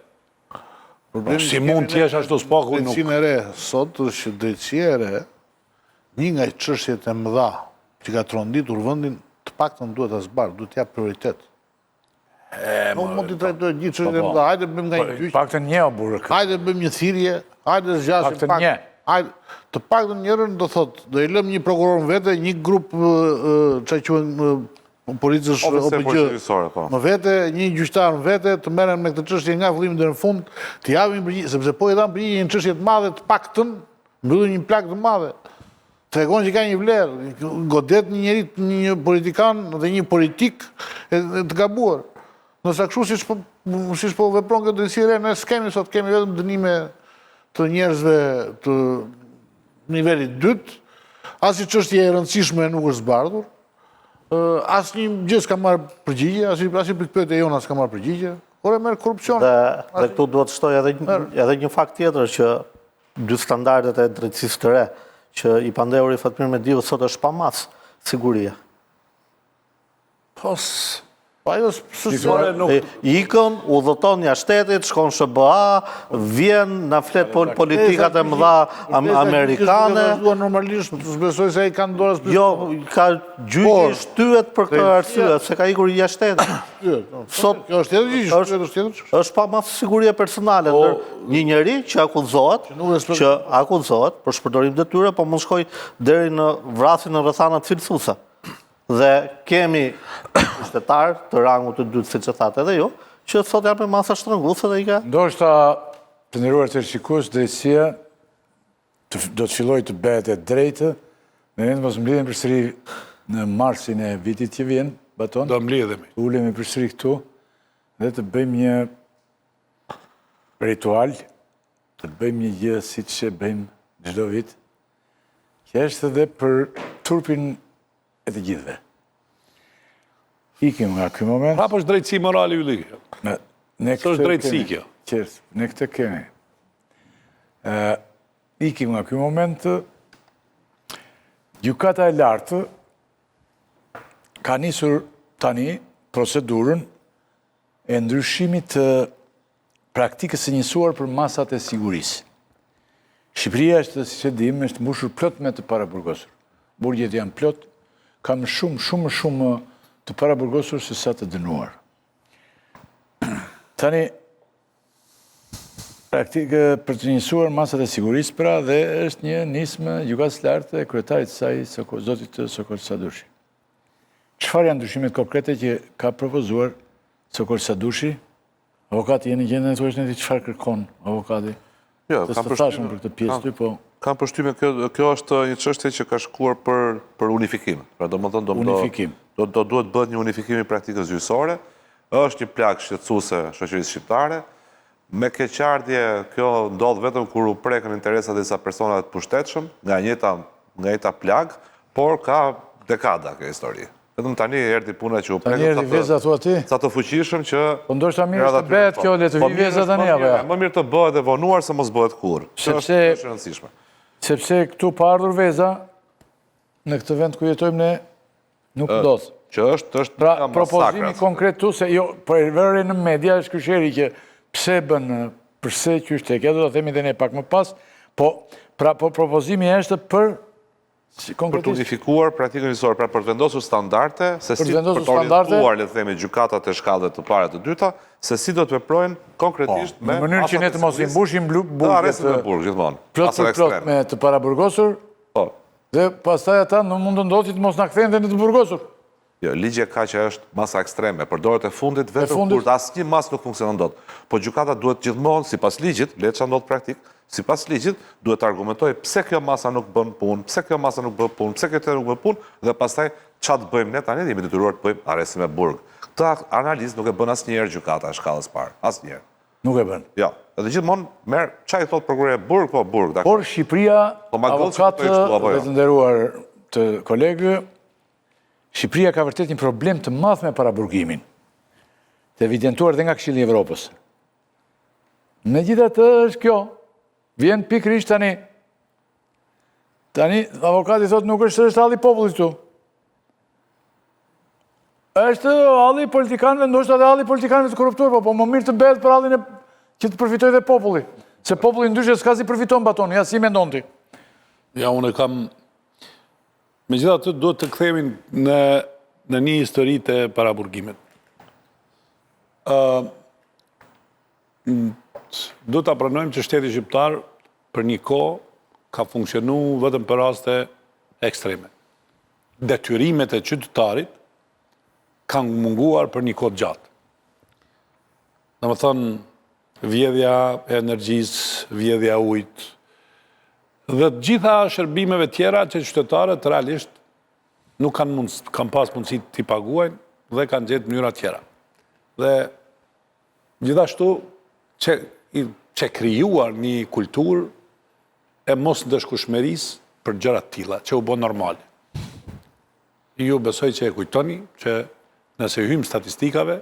Si mund t'jesh ashtu s'paku nuk. Drejtësinë e re sot është që drejtësia e re, një nga çështjet e mëdha që ka tronditur vendin, të paktën duhet ta zbarë, duhet t'jap prioritet. Nuk mund t'i trajtojë gjithë çështjet e mëdha. Hajde bëjmë nga një gjyq. Paktën një o burrë. Hajde bëjmë një thirrje, hajde zgjasim Paktën një. Hajde, të paktën njërin do thotë, do i lëm një prokuror vete, një grup çka quhen policës policisore, po. më vete, një gjyqtar më vete, të merren me këtë çështje nga fillimi deri në fund, të japin përgjigje, sepse po i dhan përgjigje një çështje të madhe, të paktën mbyllin një plagë të madhe. Tregon që ka një vlerë, godet një njeri, një politikan dhe një politik të gabuar. Nëse kështu siç po vepron këtë drejtësi e re, ne s'kemi sot, kemi vetëm dënime të njerëzve të nivelit dytë, asnjë çështje e rëndësishme nuk është zbardhur. Asnjë gjë s'ka marrë përgjigje, asnjë pikpyetje jona s'ka marrë përgjigje. Por e merr korrupsion. Dhe këtu duhet të shtoj edhe një fakt tjetër që dy standardet e drejtësisë të re, që i pandehuri Fatmir Mediu sot është pa mas siguria. Ajo Ikën, udhëton jashtetit, shkon SBA, vjen, na flet politikat e mëdha amerikane. Normalisht, besoj se ai kanë dorës. Jo, ka gjyqi shtyhet për këtë arsye, se ka ikur jashtetit. Sot kjo është tjetër gjë, është pa mas sigurie personale, një njeri që akuzohet për shpërdorim detyre, po mund shkoj deri në vrasjen në rrethana cilësuese. Dhe kemi pushtetar të rangut të dytë, siç e thatë edhe ju, që sot janë me masa shtrënguese dhe i ka. Ndoshta, të nderuar televizionistë, drejtësia do të fillojë të bëhet e drejtë, ne të mos mbledhemi përsëri në marsin e vitit që vjen, baton. Do mbledhemi. Ulemi përsëri këtu dhe të bëjmë një ritual, të bëjmë një gjë siç e bëjmë çdo vit, që është edhe për turpin e të gjithëve. Ikim nga ky moment. Prapë është drejtësi morale yli. Së është drejtësi kjo. Qërë, ne këtë kemi. Ikim nga ky moment, gjykata e lartë ka nisur tani procedurën e ndryshimit të praktikës së njësuar për masat e sigurisë. Shqipëria është, si që dim, është mbushur plot me të paraburgosur. Burgjet janë plot, kam shumë të paraburgosur se sa të dënuar. Tani, praktikë për të njësuar masat e sigurisë, pra dhe është një nismë gjykatës lartë e kryetarit saj, zotit Sokol Sadushi. Çfarë janë ndryshimet konkrete që ka propozuar Sokol Sadushi? Avokati jeni gjendën e thuash ne çfarë kërkon avokati? Jo, kam përshtypjen për këtë pjesë ty, po. Kam përshtypjen kjo është një çështje që ka shkuar për unifikim. Pra domethënë unifikim. Do duhet bëhet një unifikim i praktikës gjyqësore. Është një plagë shqetësuese shoqërisë shqiptare. Me keqardhje kjo ndodh vetëm kur u prekën interesat e disa personave të pushtetshëm nga njëta plagë, por ka dekada kjo histori. Vetëm tani erdhi puna që u prekën sa të fuqishëm që... Po ndoshta mirë të bëhet kjo, le të vi veza tani apo ja? Më mirë të bëhet e vonuar se mos bëhet kurrë. Është e rëndësishme. Sepse këtu pa ardhur veza, në këtë vend ku jetojmë ne, nuk ndodh. Që është pra, propozimi konkret tu, se jo, për vërre në media është kësheri që pse bën, përse që është tek, ja do të themi dhe ne pak më pas, po propozimi është për të unifikuar praktikën gjyqësore, pra për të vendosur standarde, se si për të orientuar, le të themi, gjykatat e shkallëve të para të dyta, se si do të veprojnë konkretisht me... Në mënyrë që ne të mos i mbushim plot me të paraburgosur, dhe pastaj ata në mund të ndodhë që të mos na kthehen dhe në të burgosur. Jo, ligje ka që është masa ekstreme, përdoret e fundit vetëm kur asnjë mas nuk funksionon dot. Po gjykata duhet gjithmonë, sipas ligjit, le të çandot praktik, sipas ligjit, duhet të argumentojë pse kjo masa nuk bën punë, pse kjo masa nuk bën punë, pse kjo nuk bën punë, dhe pastaj çfarë të bëjmë ne tani, jemi detyruar të bëjmë arrestim me burg. Këtë analizë nuk e bën asnjëherë gjykata e shkallës parë, asnjëherë. Nuk e bën. Jo, edhe gjithmonë merr çfarë thot prokuroria burg, po burg, dakor. Por Shqipëria, avokatë dhe të nderuar të kolegë, Shqipëria ka vërtet një problem të madh me paraburgimin, të evidentuar dhe nga Këshilli i Evropës. Megjithatë është kjo, Vjen pikërisht tani, avokati thot nuk është halli i popullit këtu. Është halli i politikanëve, ndoshta edhe halli i politikanëve të korruptuar, po më mirë të bëhet për hallin që të përfitojë dhe populli. Se populli ndryshe s'ka si përfiton baton, ja si mendon ti. Ja, unë kam... Megjithatë, do të kthehemi në një histori të paraburgimit. Do të pranojmë që shteti shqiptar për një kohë ka funksionu vetëm për raste ekstreme. Detyrimet e qytetarit kanë munguar për një kohë gjatë. Në më thënë, vjedhja e energjisë, vjedhja ujtë, dhe të gjitha shërbimeve tjera që qytetarët realisht nuk kanë pas mundësi t'i paguajnë dhe kanë gjetë mënyra tjera. Dhe gjithashtu që krijuar një kulturë e mos ndëshkushmërisë për gjërat tilla, që u bë normale. Ju besoj që e kujtoni që nëse hyjmë statistikave,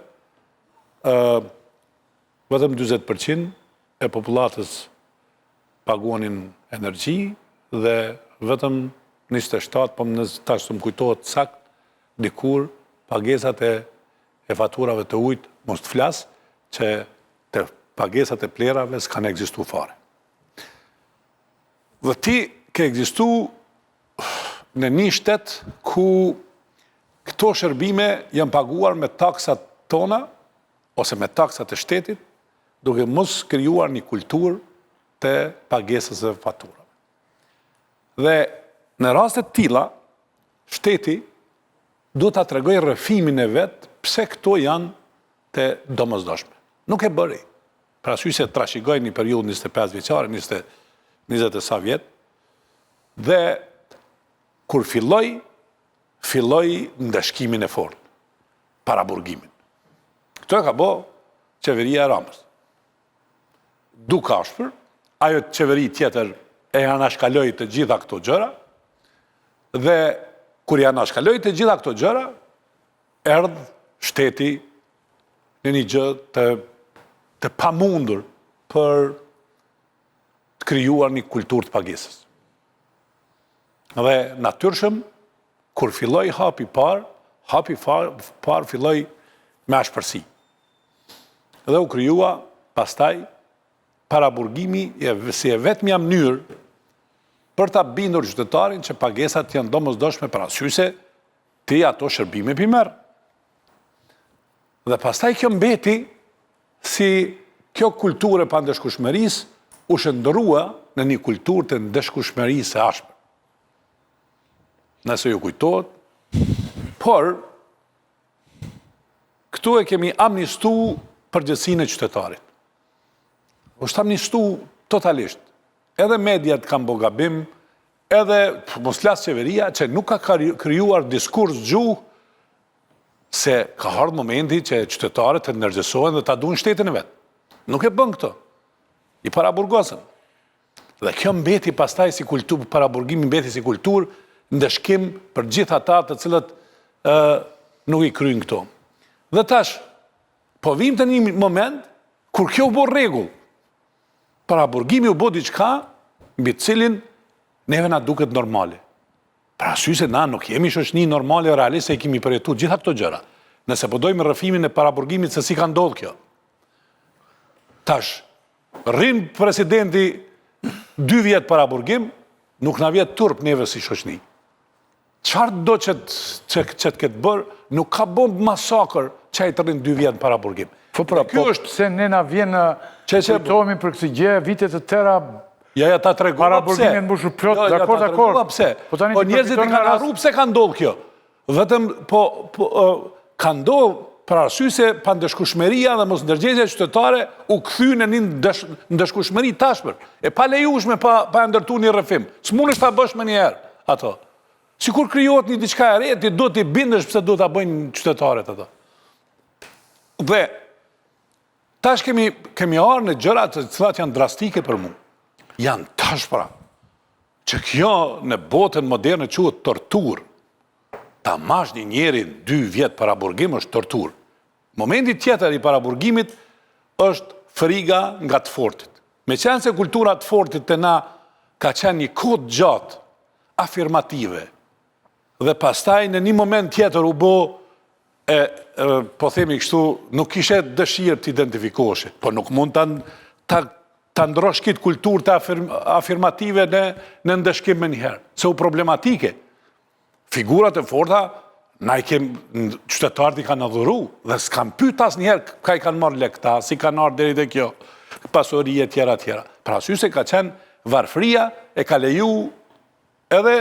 vetëm 40% e popullatës paguanin energji dhe vetëm 27, po tash të më kujtohet sakt, dikur pagesat e faturave të ujit, mos të flas, që të pagesat e plerave s'kan ekzistu fare. Dhe ti ke ekzistu në një shtet ku këto shërbime janë paguar me taksat tona, ose me taksat e shtetit, duke mos krijuar një kulturë të pagesës e faturave. Dhe në rastet tilla, shteti do ta tregoj rrëfimin e vet pse këto janë të domosdoshme. Nuk e bëri. Pra sy se trashigoj një periudhë 25 vjeçare, 20 e sa vjet, dhe kur filloi ndëshkimin e fortë, paraburgimin. Këto e ka bë qeveria e Ramës. Duke ashpër, ajo qeveri tjetër e anashkaloi të gjitha këto gjëra, dhe kur i anashkaloi të gjitha këto gjëra, erdh shteti në një gjë të pamundur për të krijuar një kulturë të pagesës. Dhe natyrshëm, kur filloi hapi parë filloi me ashpërsi. Dhe u krijua pastaj paraburgimi si e vetmja mënyrë për ta bindur qytetarin që pagesat janë domosdoshme për arsye se ti ato shërbime pi merr. Dhe pastaj kjo mbeti si kjo kulturë e pandëshkushmërisë u shndrua në një kulturë të ndëshkushmërisë së ashpër. Nëse ju kujtohet, por këtu e kemi amnistu përgjithësinë e qytetarit. Është amnistu totalisht. Edhe mediat kanë bë gabim, edhe mos flas qeveria që nuk ka krijuar diskurs gjuhë se ka ardhur momenti që qytetarët të ndërgjegjësohen dhe ta duan shtetin e vet. Nuk e bën këtë. I paraburgosën. Dhe kjo mbeti pastaj si kulturë, paraburgimi mbeti si kulturë, ndëshkim për gjithë ata të cilët nuk i kryjnë këto. Dhe tash, po vim të një moment kur kjo u bë rregull. Paraburgimi u bë diçka mbi të cilin neve na duket normale. Pra arsye se na nuk jemi shoqëni normale realiste, e kemi përjetuar gjitha këto gjëra. Nëse po dojmë rrëfimin e paraburgimit se si ka ndodhur kjo. Tash, rrin presidenti 2 vjet paraburgim, nuk na vjet turp neve si shoqëni. Çfarë do që të ketë bërë, nuk ka bën masakër që ai të rrin 2 vjet paraburgim. Po pse ne na vjen kujtohemi për këtë gjë vite të tëra. Ja ta tregova pse. Paraburgimin mbushur plot, dakord. Pse? Po njerëzit kanë harruar pse ka ndodhur kjo. Vetëm ka ndodhur për arsye se pandëshkushmëria dhe mos ndërgjegjja qytetare u kthy në një ndëshkushmëri tashpër. E pa lejueshme pa ndërtuar një rrëfim. S'mundesh ta bësh më një herë ato. Sikur krijohet një diçka e re, ti do t'i bindesh pse do ta bëjnë qytetarët ato. Dhe tash kemi ardhur në gjëra të cilat janë drastike për mua. Janë tashpra që kjo në botën moderne quhet torturë. Ta mash një njeri 2 vjet paraburgim është torturë. Momenti tjetër i paraburgimit është friga nga të fortit. Me qenë se kultura të fortit të na ka qenë një kod gjatë, afirmative, dhe pastaj në një moment tjetër u bo, po themi kështu, nuk ishe dëshirë të identifikoshe, po nuk mund të ndrosh kitë kulturë të afirmative në ndëshkim me njëherë, se u problematike. Figurat e forta, na i kemë, qytetarët i kanë adhuru, dhe s'kam pyet as njëherë ka i kanë marrë lekta, si kanë ardhur deri te kjo, pasorie tjera. Pra sy se ka qenë varfria, e ka leju edhe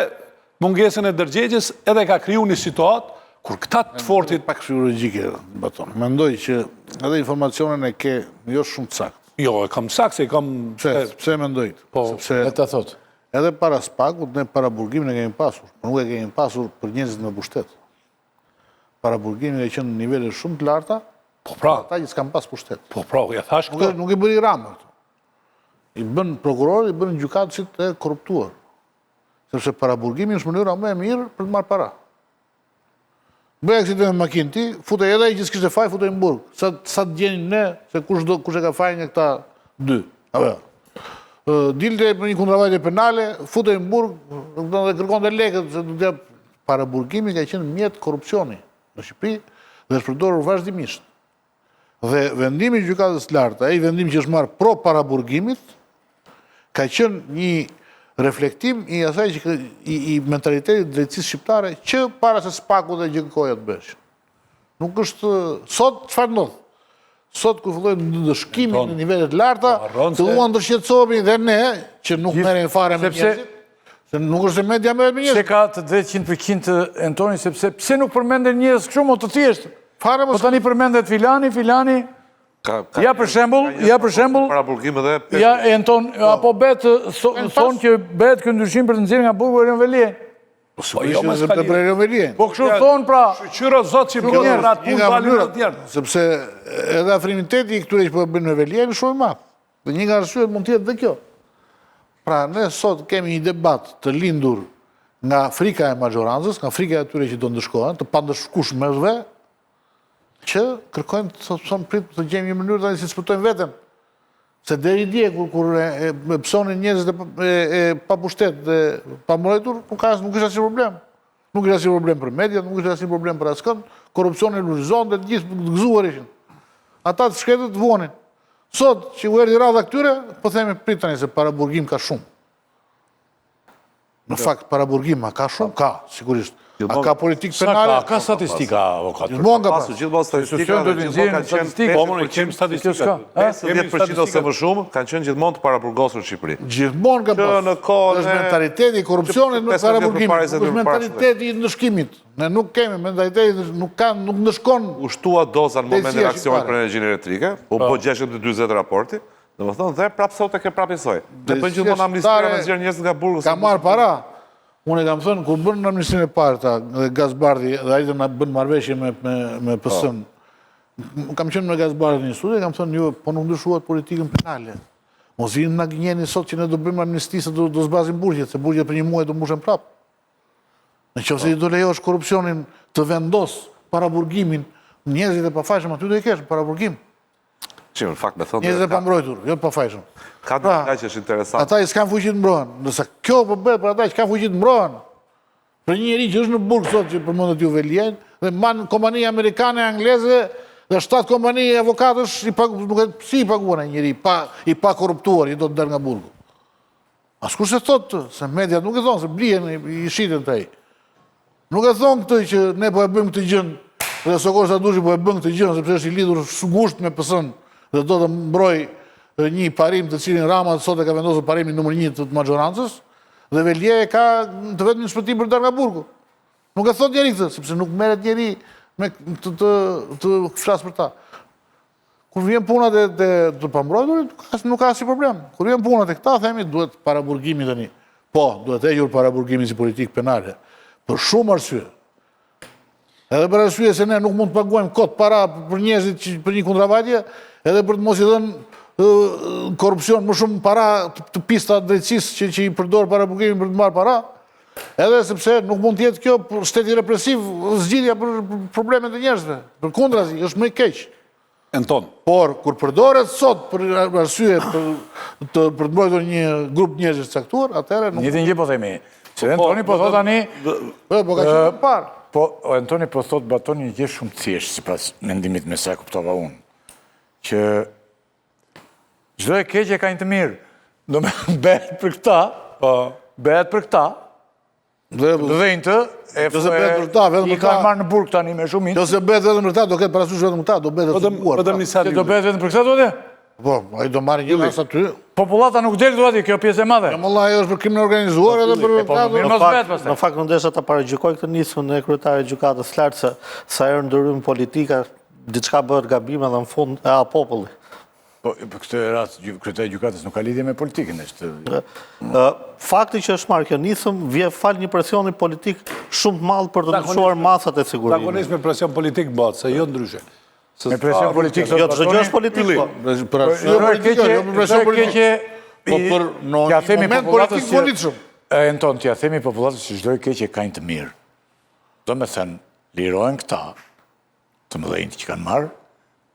mungesën e dërgjegjes, edhe ka kriju një situatë kur këta të fortit... Pak filologjike, baton. Mendoj që edhe informacionin e ke jo shumë sakt. Jo, e kam sakt se i kam... Pse mendoj? Sepse E ta thot. edhe para spakut, ne para burgimin e kemi pasur. Por nuk e kemi pasur për njerëzit me pushtet. Para burgimin e qenë në nivele shumë të larta, Po pra, ata që s'kan pas pushtet. po pra, ja thash këto. Nuk i bëri Rama. I bën prokuror, i bën gjykatësit e korruptuar. Sepse para burgimi është mënyra më e mirë për të marrë para. Bëj aksident me makinë ti, futej edhe ai që s'kishte faj, futej në burg. Sa të gjenin ne, se kush e ka faj nga këta dy. Apo. Dilte për një kundravajtje penale, futej në burg, dhe kërkonte lekët, se do të para burgimi ka qenë mjet korrupsioni në Shqipëri dhe është përdorur vazhdimisht. Dhe vendimi i gjykatës së lartë, ai vendim që është marrë pro para burgimit, ka qenë një reflektim i asaj që i mentalitetit drejtësisë shqiptare që para se spaku dhe gjëkoja të bësh. Nuk është sot çfarë ndodh? Sot kur fillojnë ndëshkimi në nivele të larta, filluan të shqetësohemi dhe ne që nuk merrem fare me njerëzit. Se nuk është se media merret me njerëzit. Se ka të drejtë 100% Antoni, sepse pse nuk përmenden njerëz kështu më të thjeshtë? Fare Po tani përmendet filani, ja për shembull, para burgimit dhe... ja Anton, apo thonë që bëhet ky ndryshim për të nxjerrë nga burgu Erion Velien. Po jo më të Erion Velien. Po kështu thonë pra, Shqyra zot që kjo në atë punë dalin në tjerë. Sepse edhe afrimiteti i këtyre që po bëjnë me Velien është shumë i madh. Dhe një nga arsyet mund të jetë dhe kjo. Pra ne sot kemi një debat të lindur nga frika e majorancës, nga frika e atyre që do ndëshkohen, të pandëshkueshmëve, që kërkojnë të thonë prit të gjejmë një mënyrë tani si të spëtojmë veten. Se deri dje kur e pësonin njerëzit e pa pushtet dhe pa mbrojtur, nuk ishte asnjë problem. Nuk ishte asnjë problem për mediat, nuk ishte asnjë problem për askënd, korrupsioni lulëzon dhe të gjithë të gëzuar ishin. Ata të shkretët vonin. Sot që u erdhi radha këtyre, po themi prit tani se para burgim ka shumë. Në fakt para burgim ka shumë, ka sigurisht. A ka politikë penale? Ka statistika, avokat. Gjithmonë ka Pasu, gjithmonë statistika dhe gjithmonë kanë qenë... Po, më në kemë statistika. 50% ose më shumë kanë qenë gjithmonë të paraburgosur në Shqipëri. Gjithmonë ka pas. Është mentaliteti i korrupsionit nuk para burgimit. Është mentaliteti i ndëshkimit. Ne nuk kemi mentaliteti, nuk ndëshkon. Ushtua doza në momentin e aksionit për energjinë elektrike, u bë 640 raporti, domethënë dhe prapë sot e ke prapë njësoj. Ne bëjmë gjithmonë amnistia me nxjerr njerëz nga burgu. Ka marr para. Unë e kam thënë, kur bënë në amnistinë e parë ta, dhe Gazbardi, dhe ajde na bënë marrëveshje me PS-n, kam qenë me Gazbardi një studi, kam thënë, jo, po nuk ndryshuat politikën penale. Mos vinë na gënjeni sot që ne do bëjmë amnisti se do zbrazim burgjet, se burgjet për një muaj do mbushen prapë. Nëse do lejosh korrupsionin të vendos para burgimin, njerëzit e pafajshëm aty do i kesh para burgim. Në fakt me thonë... Njerëzit e pambrojtur, jo të pafajshëm. Ka diçka që është interesant. Ata i s'kan fuqi të mbrohen, ndërsa kjo po bëhet për ata që kanë fuqi të mbrohen. Për një njerëz që është në burg sot që përmendet ju Velien, dhe man kompani amerikane, angleze dhe 7 kompani avokatësh si i paguan ai njeri i pa korruptuar, i do të dal nga burgu. Askush e thotë, se mediat nuk e thonë se blihen i shiten te ai. Nuk e thonë këtë që ne po e bëjmë këtë gjën, dhe Sokor Sadushi po e bën këtë gjën sepse është i lidhur sugusht me PS-n dhe do të mbroj një parim të cilin Rama sot e ka vendosur parimin numër 1 të majorancës, dhe Velie e ka të vetëm një shpëtim për të dalë nga burgu. Nuk e thot njeri këtë, sepse nuk merret njeri me të flas për ta. Kur vjen puna të pambrojturit, nuk ka asnjë problem. Kur vjen puna te këta, themi duhet para burgimi tani. Po, duhet hequr para burgimi si politikë penale. Për shumë arsye. Edhe për arsye se ne nuk mund të paguajmë kot para për njerëzit për një kundravajtje, edhe për të mos i dhënë korrupsion më shumë para të pista drejtësisë që i përdor para burgimin për të marrë para, edhe sepse nuk mund të jetë kjo shteti represiv zgjidhja për problemet e njerëzve. Përkundrazi, është më i keq. Anton, Por, kur përdoret sot për arsye për të mbrojtur një grup njerëzish të caktuar, atëherë nuk... Njëtin gjë po themi. Se Antoni po thot tani... Po ka qenë parë. Po, Antoni po thot batoni një gjë shumë thjesht, sipas mendimit me sa e kuptova unë. Që çdo e keqe ka një të mirë. Do me bëhet për këta, bëhet për këta, dhejnë të, i kanë marrë në burg tani me shumit. Nëse bëhet vetëm për ta, do ketë parasysh vetëm këta, do bëhet të buar. Që do bëhet vetëm për këta, do dhe? Po, ai do marrë një rast aty. Popullata nuk del do ati, kjo pjesë e madhe. Molla ajo është për krimin organizuar edhe për Në fakt ndesha ta paragjykoj këtë nismën e kryetarit të gjykatës lartë se sa herë ndryrojmë politika, diçka bëhet gabim edhe në fund e populli. Po, për këtë rast, kryetari i gjykatës nuk ka lidhje me politikën. Fakti që është marrë kjo nisëm, vje fal një presioni politik shumë të madh për të ndryshuar masat e sigurimit. Zakonisht me presion politik bëhet, se jo ndryshe. Me presion politik... Jo, çdo gjë është politik, po. T'ja themi popullatës që... Anton, t'ja themi popullatës që çdo e keqe ka një të mirë. Do me thënë, lirohen këta, të mëdhenjtë që kanë marrë,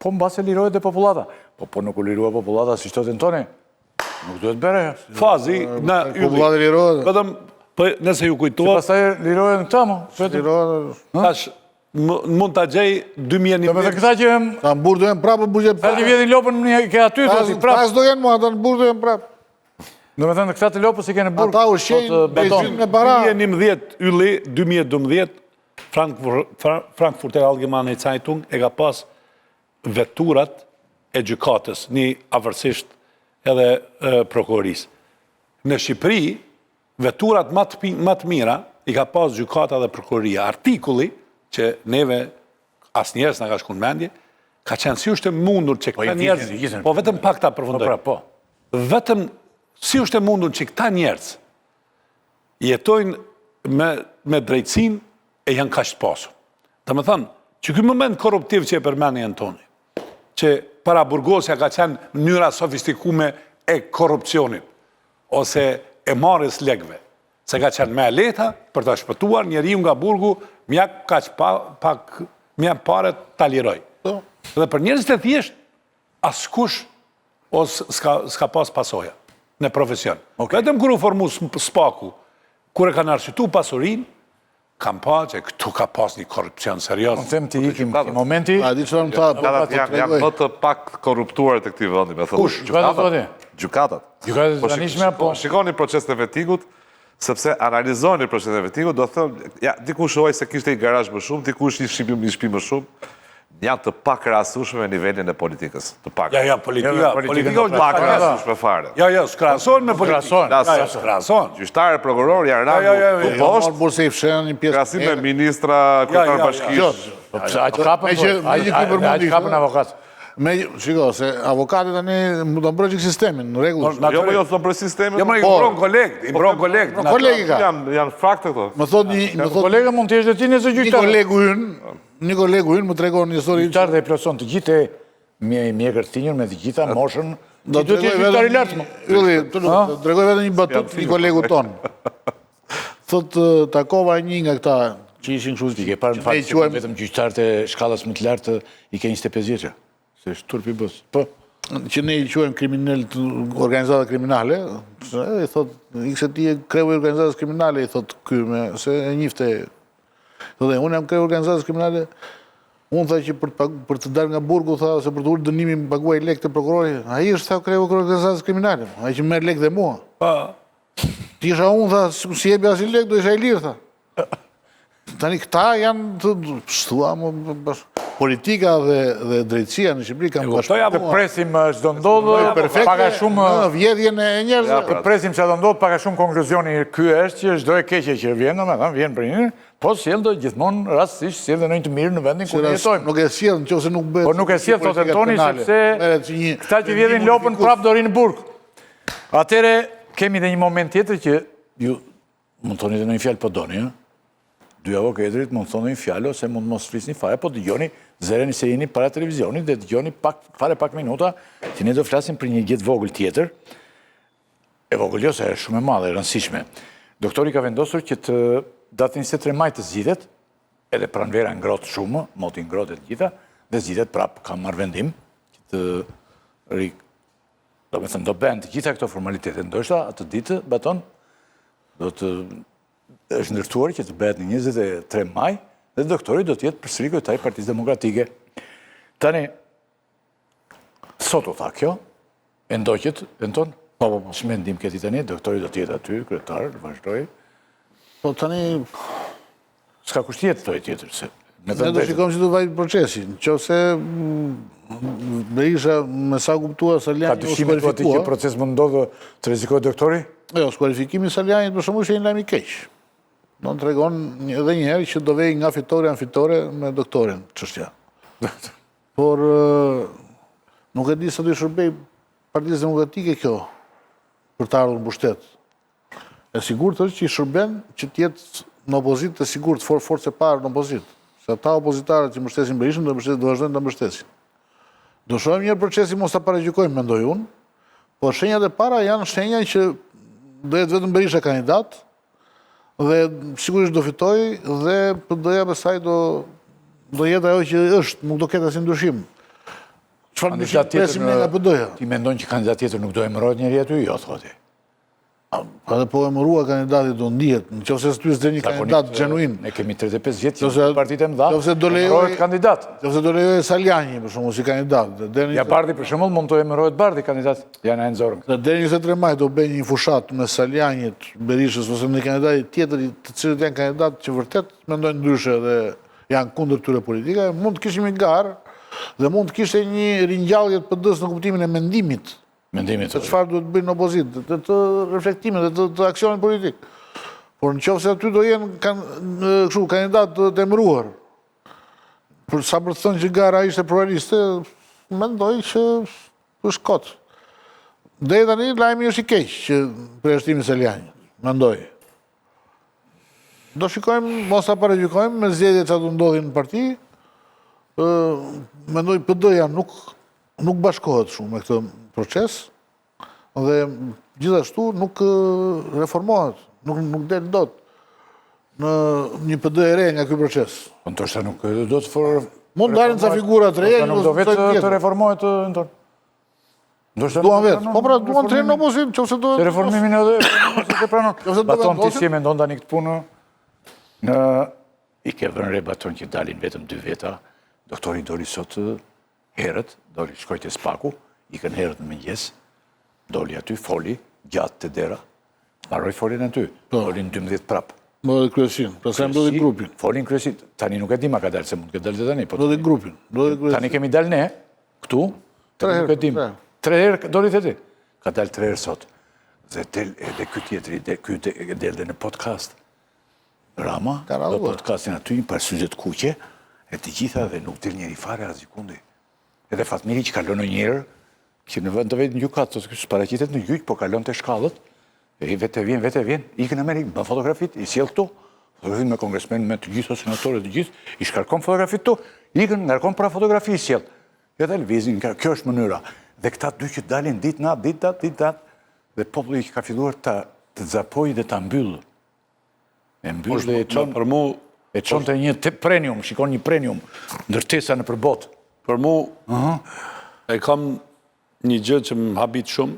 po mbase lirohet dhe popullata. Po nuk u lirua popullata si shtot Antoni, nuk duhet bere. Fazi, na popullata lirohet. Vetëm, nëse ju kujtohet... Që pastaj lirohen këta, mo. Tash, mund të gjej 2011... Do me dhe këta që... Ta në burë do jenë prapë bugje Ta që vjetin lopën ke aty, do t'i prapë. Pas do jenë mua, ta në burë do jenë prapë. Do me thënë këta të lopës i kene burë. Ata u shenjë, beton me para. 2011, yli, 2012, Frankfurter Allgemeine Zeitung e ka pas veturat e gjykatës, një avërsisht edhe prokurorisë. Në Shqipëri, veturat më të mira i ka pas gjykata dhe prokuroria. Artikulli, që neve as njerës në ka shku në mendje, ka qenë si është mundur që këta njerës, po vetëm pak ta përfundoj, vetëm si është mundur që këta njerës jetojnë me drejtsin e janë kashtë pasur. Dhe me thënë, që këj moment korruptiv që e përmeni Antoni, që para burgosja ka qenë mënyra sofistikume e korrupcionit, ose e marrës legve, se ka qenë me leta për të shpëtuar njeriu nga burgu, mjak pare ta liroj. Dhe për njerëzit e thjesht, askush ose s'ka pas pasoja në profesion. Vetëm kur u formu spaku, kur e kanë arsyetu pasurin, kam pa që këtu ka pas një korrupcion serios. Në them të ikim këti momenti... A, di që në ta... Janë më të pak korruptuar të këti vëndi, me thëmë. Kush? Gjukatat? Gjukatat. Gjukatat të zanishme, po... Shikoni proces të vetikut, sepse analizoni proces të vetikut, do thëmë, ja, dikush oj se kishte i garazh më shumë, dikush i shpi më shumë, janë të pak rasushme me nivelin e politikës. Të pak. Ja, politika është pak rasushme fare. Ja, s'krahasohen me politikë. S'krahasohen. Gjyqtarë, prokuror, janë rangu të poshtë, Burse i fshenë një pjesë... krahasim me ministra, kryetar bashkisht. Aqë kapën avokat. Shiko, se avokatët tani më të mbrojnë sistemin, në regullë. Jo, jo, të mbrojnë sistemin. Jo, më i mbron kolegë. Kolegi ka. Janë frakte këto. Më thot një... Kolega mund të jeshtë dhe ti nëse gjyqtarë. Një kolegu ynë më tregon një histori... Gjyqtarë dhe i plotëson të gjithë mjekër tinjur me të gjitha moshën. Do të jetë gjyqtar i lartë më. Ylli, të tregoj vetëm një batut një kolegu tonë. Thot, takova një nga këta që ishin kështu... Ti ke parë në fakt që vetëm gjyqtarët e shkallës më të lartë i ke 25 vjeçë. Se është turpi bës. Po. Që ne i quajmë kriminal organizata kriminale, i thot, ikse ti e kreu organizatës kriminale, i thot kyme, se e njifte. Dhe unë jam kreu organizatës kriminale, unë tha që për të darë nga burgu, tha, se për të ullë dënimi më paguaj lek të prokurori, a i është tha kreu organizatës kriminale, a i që merë lek dhe mua. Ti isha unë, tha, si jebi as i lek, do isha i lirë, tha. Tani këta janë të shtua, politika dhe drejtësia në Shqipëri kanë bashkëpunuar. Të presim çdo ndodhë, paka shumë vjedhjen e njerëzve. Të presim çdo ndodhë, paka shumë konkluzjoni ky është që çdo e keqe që vjen, domethënë vjen për një, po sjell do gjithmonë rastësisht sjell në një të mirë në vendin ku ne jetojmë. Nuk e sjell nëse nuk bëhet. Po nuk e sjell thotë Antoni sepse këta që vjedhin lopën prap do rinë në burg. Atëre kemi edhe një moment tjetër që ju mund thoni edhe një fjalë po doni, ëh. Dy avokatërit mund thonë një fjalë ose mund mos flisni fare, po dëgjoni zëren se jeni para televizionit dhe dëgjoni pak minuta që ne do flasim për një gjë të vogël tjetër. E vogël jo se është shumë e madhe, e rëndësishme. Doktori ka vendosur që të datën 23 maj të zgjidhet, edhe pranvera ngrohet shumë, moti ngrohet e gjitha, dhe zgjidhet prap ka marrë vendim do me thënë, do bëhen të gjitha këto formalitetet, ndoshta atë ditë, baton, është ndërtuar që të bëhet në 23 maj, dhe doktori do t'jetë përsëri kryetar i Partisë Demokratike. Tani, sot u tha kjo, e ndoqët, Anton? Shmendim këti tani, doktori do t'jetë aty, kryetar, vazhdoj. Po tani, S'ka kusht tjetër, toj tjetër, se... ne do shikojmë që do vajtë procesi. Nëse Berisha, me sa kuptua, Ka Saljani u dyshime të aty që skualifikua. proces më ndodhë të rrezikojë doktori? Jo, skualifikimi i Saljanit për shembull ishte një lajm i keq. Do të tregon edhe një herë që do vej nga fitore në fitore me doktorin çështja. Por nuk e di sa do i shërbej Partisë Demokratike kjo për të ardhur në pushtet. E sigurt është që i shërben që të jetë në opozitë të sigurt, forcë e parë në opozitë. Se ata opozitarët që mbështesin Berishën do vazhdojnë ta mbështesin. Do shohim një procesi mos ta paragjykojmë, mendoj unë, por shenjat e para janë shenja që do jetë vetëm Berisha kandidat dhe sigurisht do fitoj dhe PD-ja pastaj do jetë ajo që është, nuk do ketë asnjë ndryshim. Çfarë ndryshim presim ne nga PD-ja? Ti mendon që kandidat tjetër nuk do emërohet njëri aty? Jo, thotë. Edhe po emërua kandidati do ndihet, nëse s'ty s'do një kandidat genuin. Ne kemi 35 vjet që partitë e mëdha. Nëse do emërohet kandidat. Nëse do lejojë Saljani për shembull si kandidat. Ja Bardhi për shembull mund të emërohet Bardhi kandidat. Ja na e nxorën. Deri 23 maj do bëj një fushat me Saljanit, Berishës ose një kandidat tjetër të cilët janë kandidatë që vërtet mendojnë ndryshe dhe janë kundër këtyre politikave, mund të kishim një garë dhe mund të kishte një ringjallje të PD-s në kuptimin e mendimit. Se çfarë duhet bëjnë në opozitë, të reflektimit dhe të aksionit politik. Por nëse aty do jenë kështu kandidat të emëruar, për sa për të thënë që gara ishte pluraliste, mendoj që është kot. Deri tani lajmi është i keq që përjashtimi i Saljanit, mendoj. Do shikojmë, mos ta paragjykojmë me zgjedhjet që do ndodhin në parti. Mendoj PD-ja nuk bashkohet shumë me këtë proces dhe gjithashtu nuk reformohet, nuk del dot në një PD e re nga ky proces. Po ndoshta nuk do të mund dalin ca figura të reja, nuk do vetë të reformohet Anton. Duan vetë. Po pra duan të rinë në opozit, nëse do të reformimin edhe të pranon. Baton ti si mendon tani këtë punë? I ke vënë re Baton që dalin vetëm 2 veta. Doktori doli sot herët, shkoj te Spaku, ikën herët në mëngjes, doli aty, foli, gjatë të dera, mbaroi folin aty, folin 12 prap. Më dhe kryesin, pastaj mbylli grupin. Folin kryesin, tani nuk e di ma ka dalë, se mund të dalë tani. Do dhe grupin. Tani kemi dalë ne, këtu, nuk e dim. 3 herë doli të ti. Ka dalë 3 herë sot. Dhe edhe ky tjetri, ky del dhe në podcast. Rama, do podcastin aty, një parsyzet kuqe, e të gjitha dhe nuk del njeri fare as gjikundi. Edhe Fatmiri që kalon në njerë, që në vend të vetë në gjukat, së paraqitet në gjyq, po kalon të shkallët, e vete vjen, ikën Amerikë, bën fotografit, i sjell këtu, fotografit me kongresmen, me të gjithë, senatorët të gjithë, i shkarkon fotografit këtu, ikën, ngarkon pra fotografi i sjell. Ja dhe lëvizin, kjo është mënyra. Dhe këta dy që dalin ditë natë, dhe populli që ka filluar të zapoj dhe të mbyllë. E mbyllë dhe e qonë të një premium, shikon një premium, ndërtesa në përbot. Për mu, e kam një gjë që më habit shumë,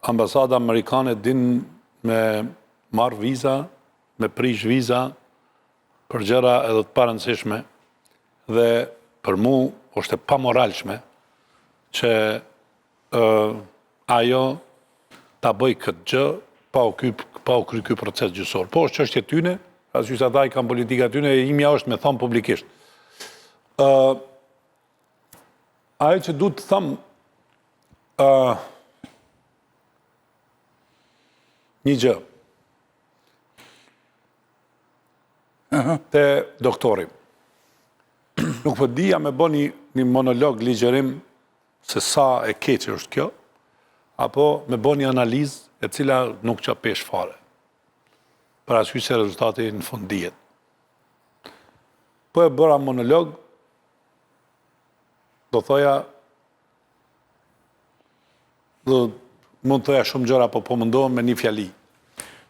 ambasada amerikane din me marrë viza, me prish viza, për gjëra edhe të parëndësishme, dhe për mu është e pamoralshme që ajo ta bëj këtë gjë pa u kry ky proces gjyqësor. Po është çështje tyne, asgjë sa ata i kanë politika tyne, e imja është me thonë publikisht. Ajo që du të thëmë, një gjë, te doktori. Nuk po dija me bo një monolog ligjerim se sa e keqe është kjo, apo me bo një analizë e cila nuk që pesh fare. Për aty se rezultati në fund dihet. Po e bëra monolog, do thoja, mund të thoja shumë gjëra, po mundohem me një fjali.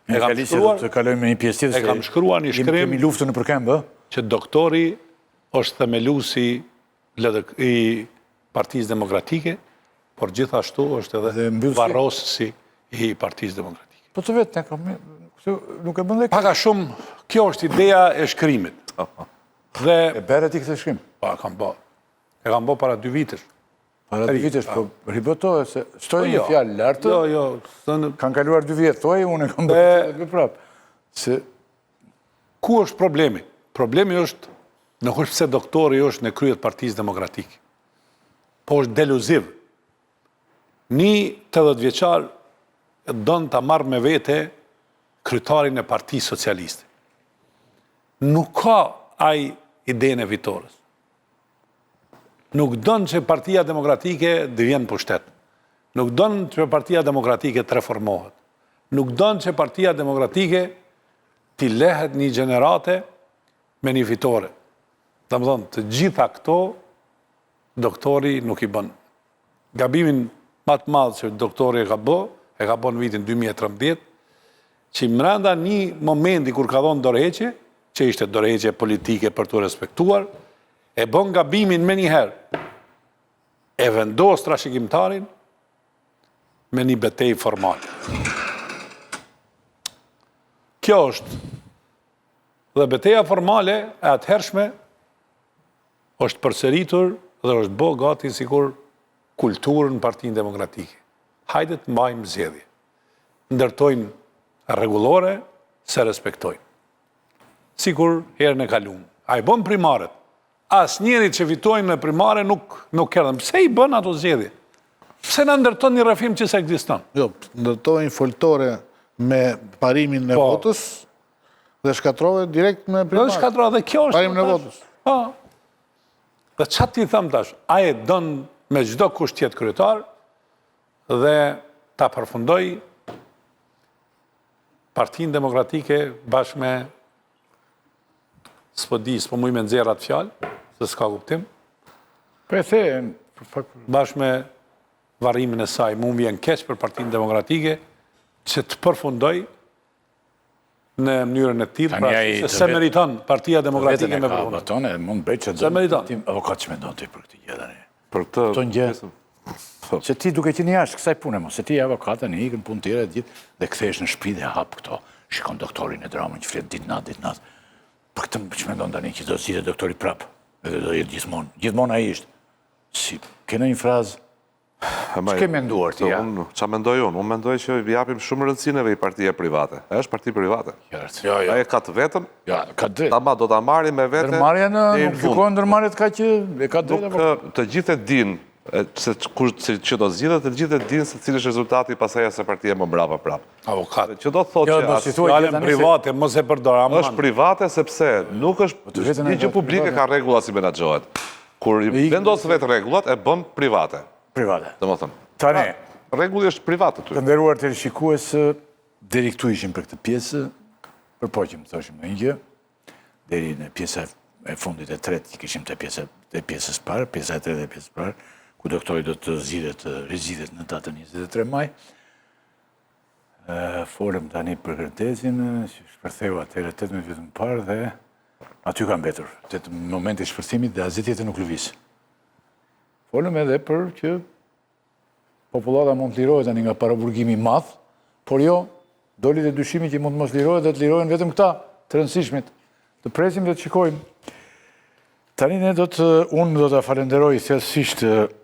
Një fjali që të kalojmë me një pjesë tjetër, e kam shkruar një shkrim, kemi luftën në përkëmbë, që doktori është themelusi i Partisë Demokratike, por gjithashtu është edhe Dhe mbyllësi- varrosësi i Partisë Demokratike. Po të vetë, nuk e bën dhe Paka shumë, kjo është ideja e shkrimit. Dhe, e bere ti këtë shkrim. pa, e kam bo para 2 vitesh. Para 2 vitesh, po ribotohet se shtoj një Jo, fjalë lartë, Jo, kanë kaluar 2 vjetë, thoj, unë e kam bërë dhe prapë. Se ku është problemi? Problemi është, nuk është pse doktori është në kryet Partisë Demokratike, po është deluziv. Një 80 vjeçar donë të marrë me vete kryetarin e Partisë Socialiste. Nuk ka ai idenë e vitores. Nuk donë që Partia Demokratike të vjenë pushtet. Nuk donë që Partia Demokratike të reformohet. Nuk donë që Partia Demokratike t'i lehet një gjenerate me një fitore. Dhe më thonë, të gjitha këto, doktori nuk i bën. Gabimin më të madh që doktori e ka bë në vitin 2013, që mrenda një momenti kur ka dhonë dorëheqje, që ishte dorëheqje politike për të respektuar, e bën gabimin me njëherë, e vendos trashëgimtarin me një betejë formale. Kjo është. Dhe betejë formale e atëhershme është përsëritur dhe është bë gati sikur kulturën Partinë Demokratike. Hajde të mbajmë zgjedhje. Ndërtojnë rregullore, se respektojnë. Sikur herën e kaluar. A i bën primaret. Asnjëri që fitojnë në primare nuk erdhën. Pse i bën ato zgjedhje? Pse na ndërton një rrëfim që s'ekziston? Jo, ndërtojnë foltore me parimin e votës dhe shkatrove direkt me primare. Dhe shkatrove, dhe kjo është... Parimin e votës. Dhe çfarë ti them tash? Ai e don me çdo kusht tjetër kryetar dhe ta përfundoj Partinë Demokratike bashkë me s'po muj me nxjerr atë fjalë, se s'ka kuptim. Po e the, Bashkë me varrimin e saj, mu vjen keq për Partinë Demokratike që të përfundoj në mënyrën e tillë, pra se se meriton Partia Demokratike me përfundim. Batone, mund bëj që Se meriton. Avokat që mendon ti për këtë gjë tani. Për këtë... Këto gjë. Se ti duke qenë jashtë kësaj pune, mos, se ti je avokate në ikën punë tjera gjithë dhe kthehesh në shtëpi dhe hap këto. Shikon doktorin e dramën që flet ditë natë. Për këtë që mendon tani që do të zgjidhet doktori prap. Edhe do jetë gjithmonë. Gjithmonë ai është. Si kena një frazë. Ç'ke menduar ti ja? Qa mendoj unë? Unë mendoj që i japim shumë rëndësinë i partia private. E është parti private. Jo. Aje ka të vetën, Ja, ka drejt. tama do ta marri me vete. Ndërmarrja deri nuk në fund. gjykojnë ndërmarrjet ka që e ka drejt apo? Nuk të gjithë e dinë se që do zgjidhet, të gjithë e dinë se cili është rezultati pasaj se partia më brapa prap. Avokat. Që do të thotë Jo, që do si thuaj Fjalën private, mos e përdor, aman. është private sepse nuk është vetën e një gjë vetë publike private. ka rregulla si menaxhohet. Kur i vendos vetë rregullat e bën private. Private. Domethënë, Tani, rregulli është privat aty. të nderuar teleshikues, deri këtu ishim për këtë pjesë, përpoqim thoshim në një gjë, deri në pjesa e fundit e tretë kishim të pjesës parë, pjesa e tretë dhe pjesës parë, ku doktori do të rizgjidhet në datën 23 maj. Folëm tani për kërtesin, që shpërtheu atëherë 18 vjet më parë dhe aty ka mbetur, në momenti i shpërthimit dhe asgjë tjetër nuk lëviz. Folëm edhe për që popullata mund të lirohet tani nga paraburgimi i madh, por jo, doli dhe dyshimi që mund të mos lirohet dhe të lirohen vetëm këta, të rëndësishmit. Të presim dhe të shikojmë. Tani unë do të falenderoj thjesht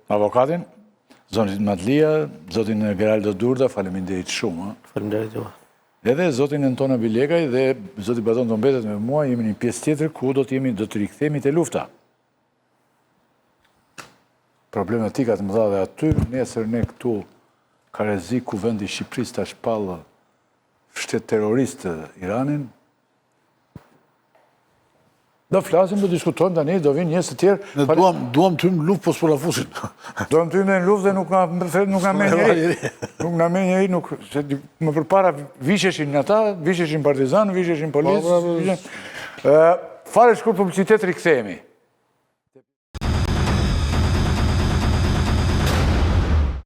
avokatin, zotin Madlia, zotin Geraldo Durda, faleminderit shumë. Faleminderit ju. Edhe zotin Antona Bilekaj dhe zoti Baton do mbetet me mua, jemi një pjesë tjetër ku do të rikthehemi te lufta. Problematikat më dha dhe aty, nesër ne këtu ka rrezik ku vendi i Shqipërisë ta shpallë shtet terrorist Iranin. Do flasim, do diskutojmë tani, do vinë njerëz të tjerë. Ne duam të hymë luftë, po s'po la fusin. Duam të hymë në luftë dhe nuk na merr njëri. Nuk na merr njëri, se më përpara visheshin ata, visheshin partizan, visheshin policë. Fare shkurt publicitet rikthehemi.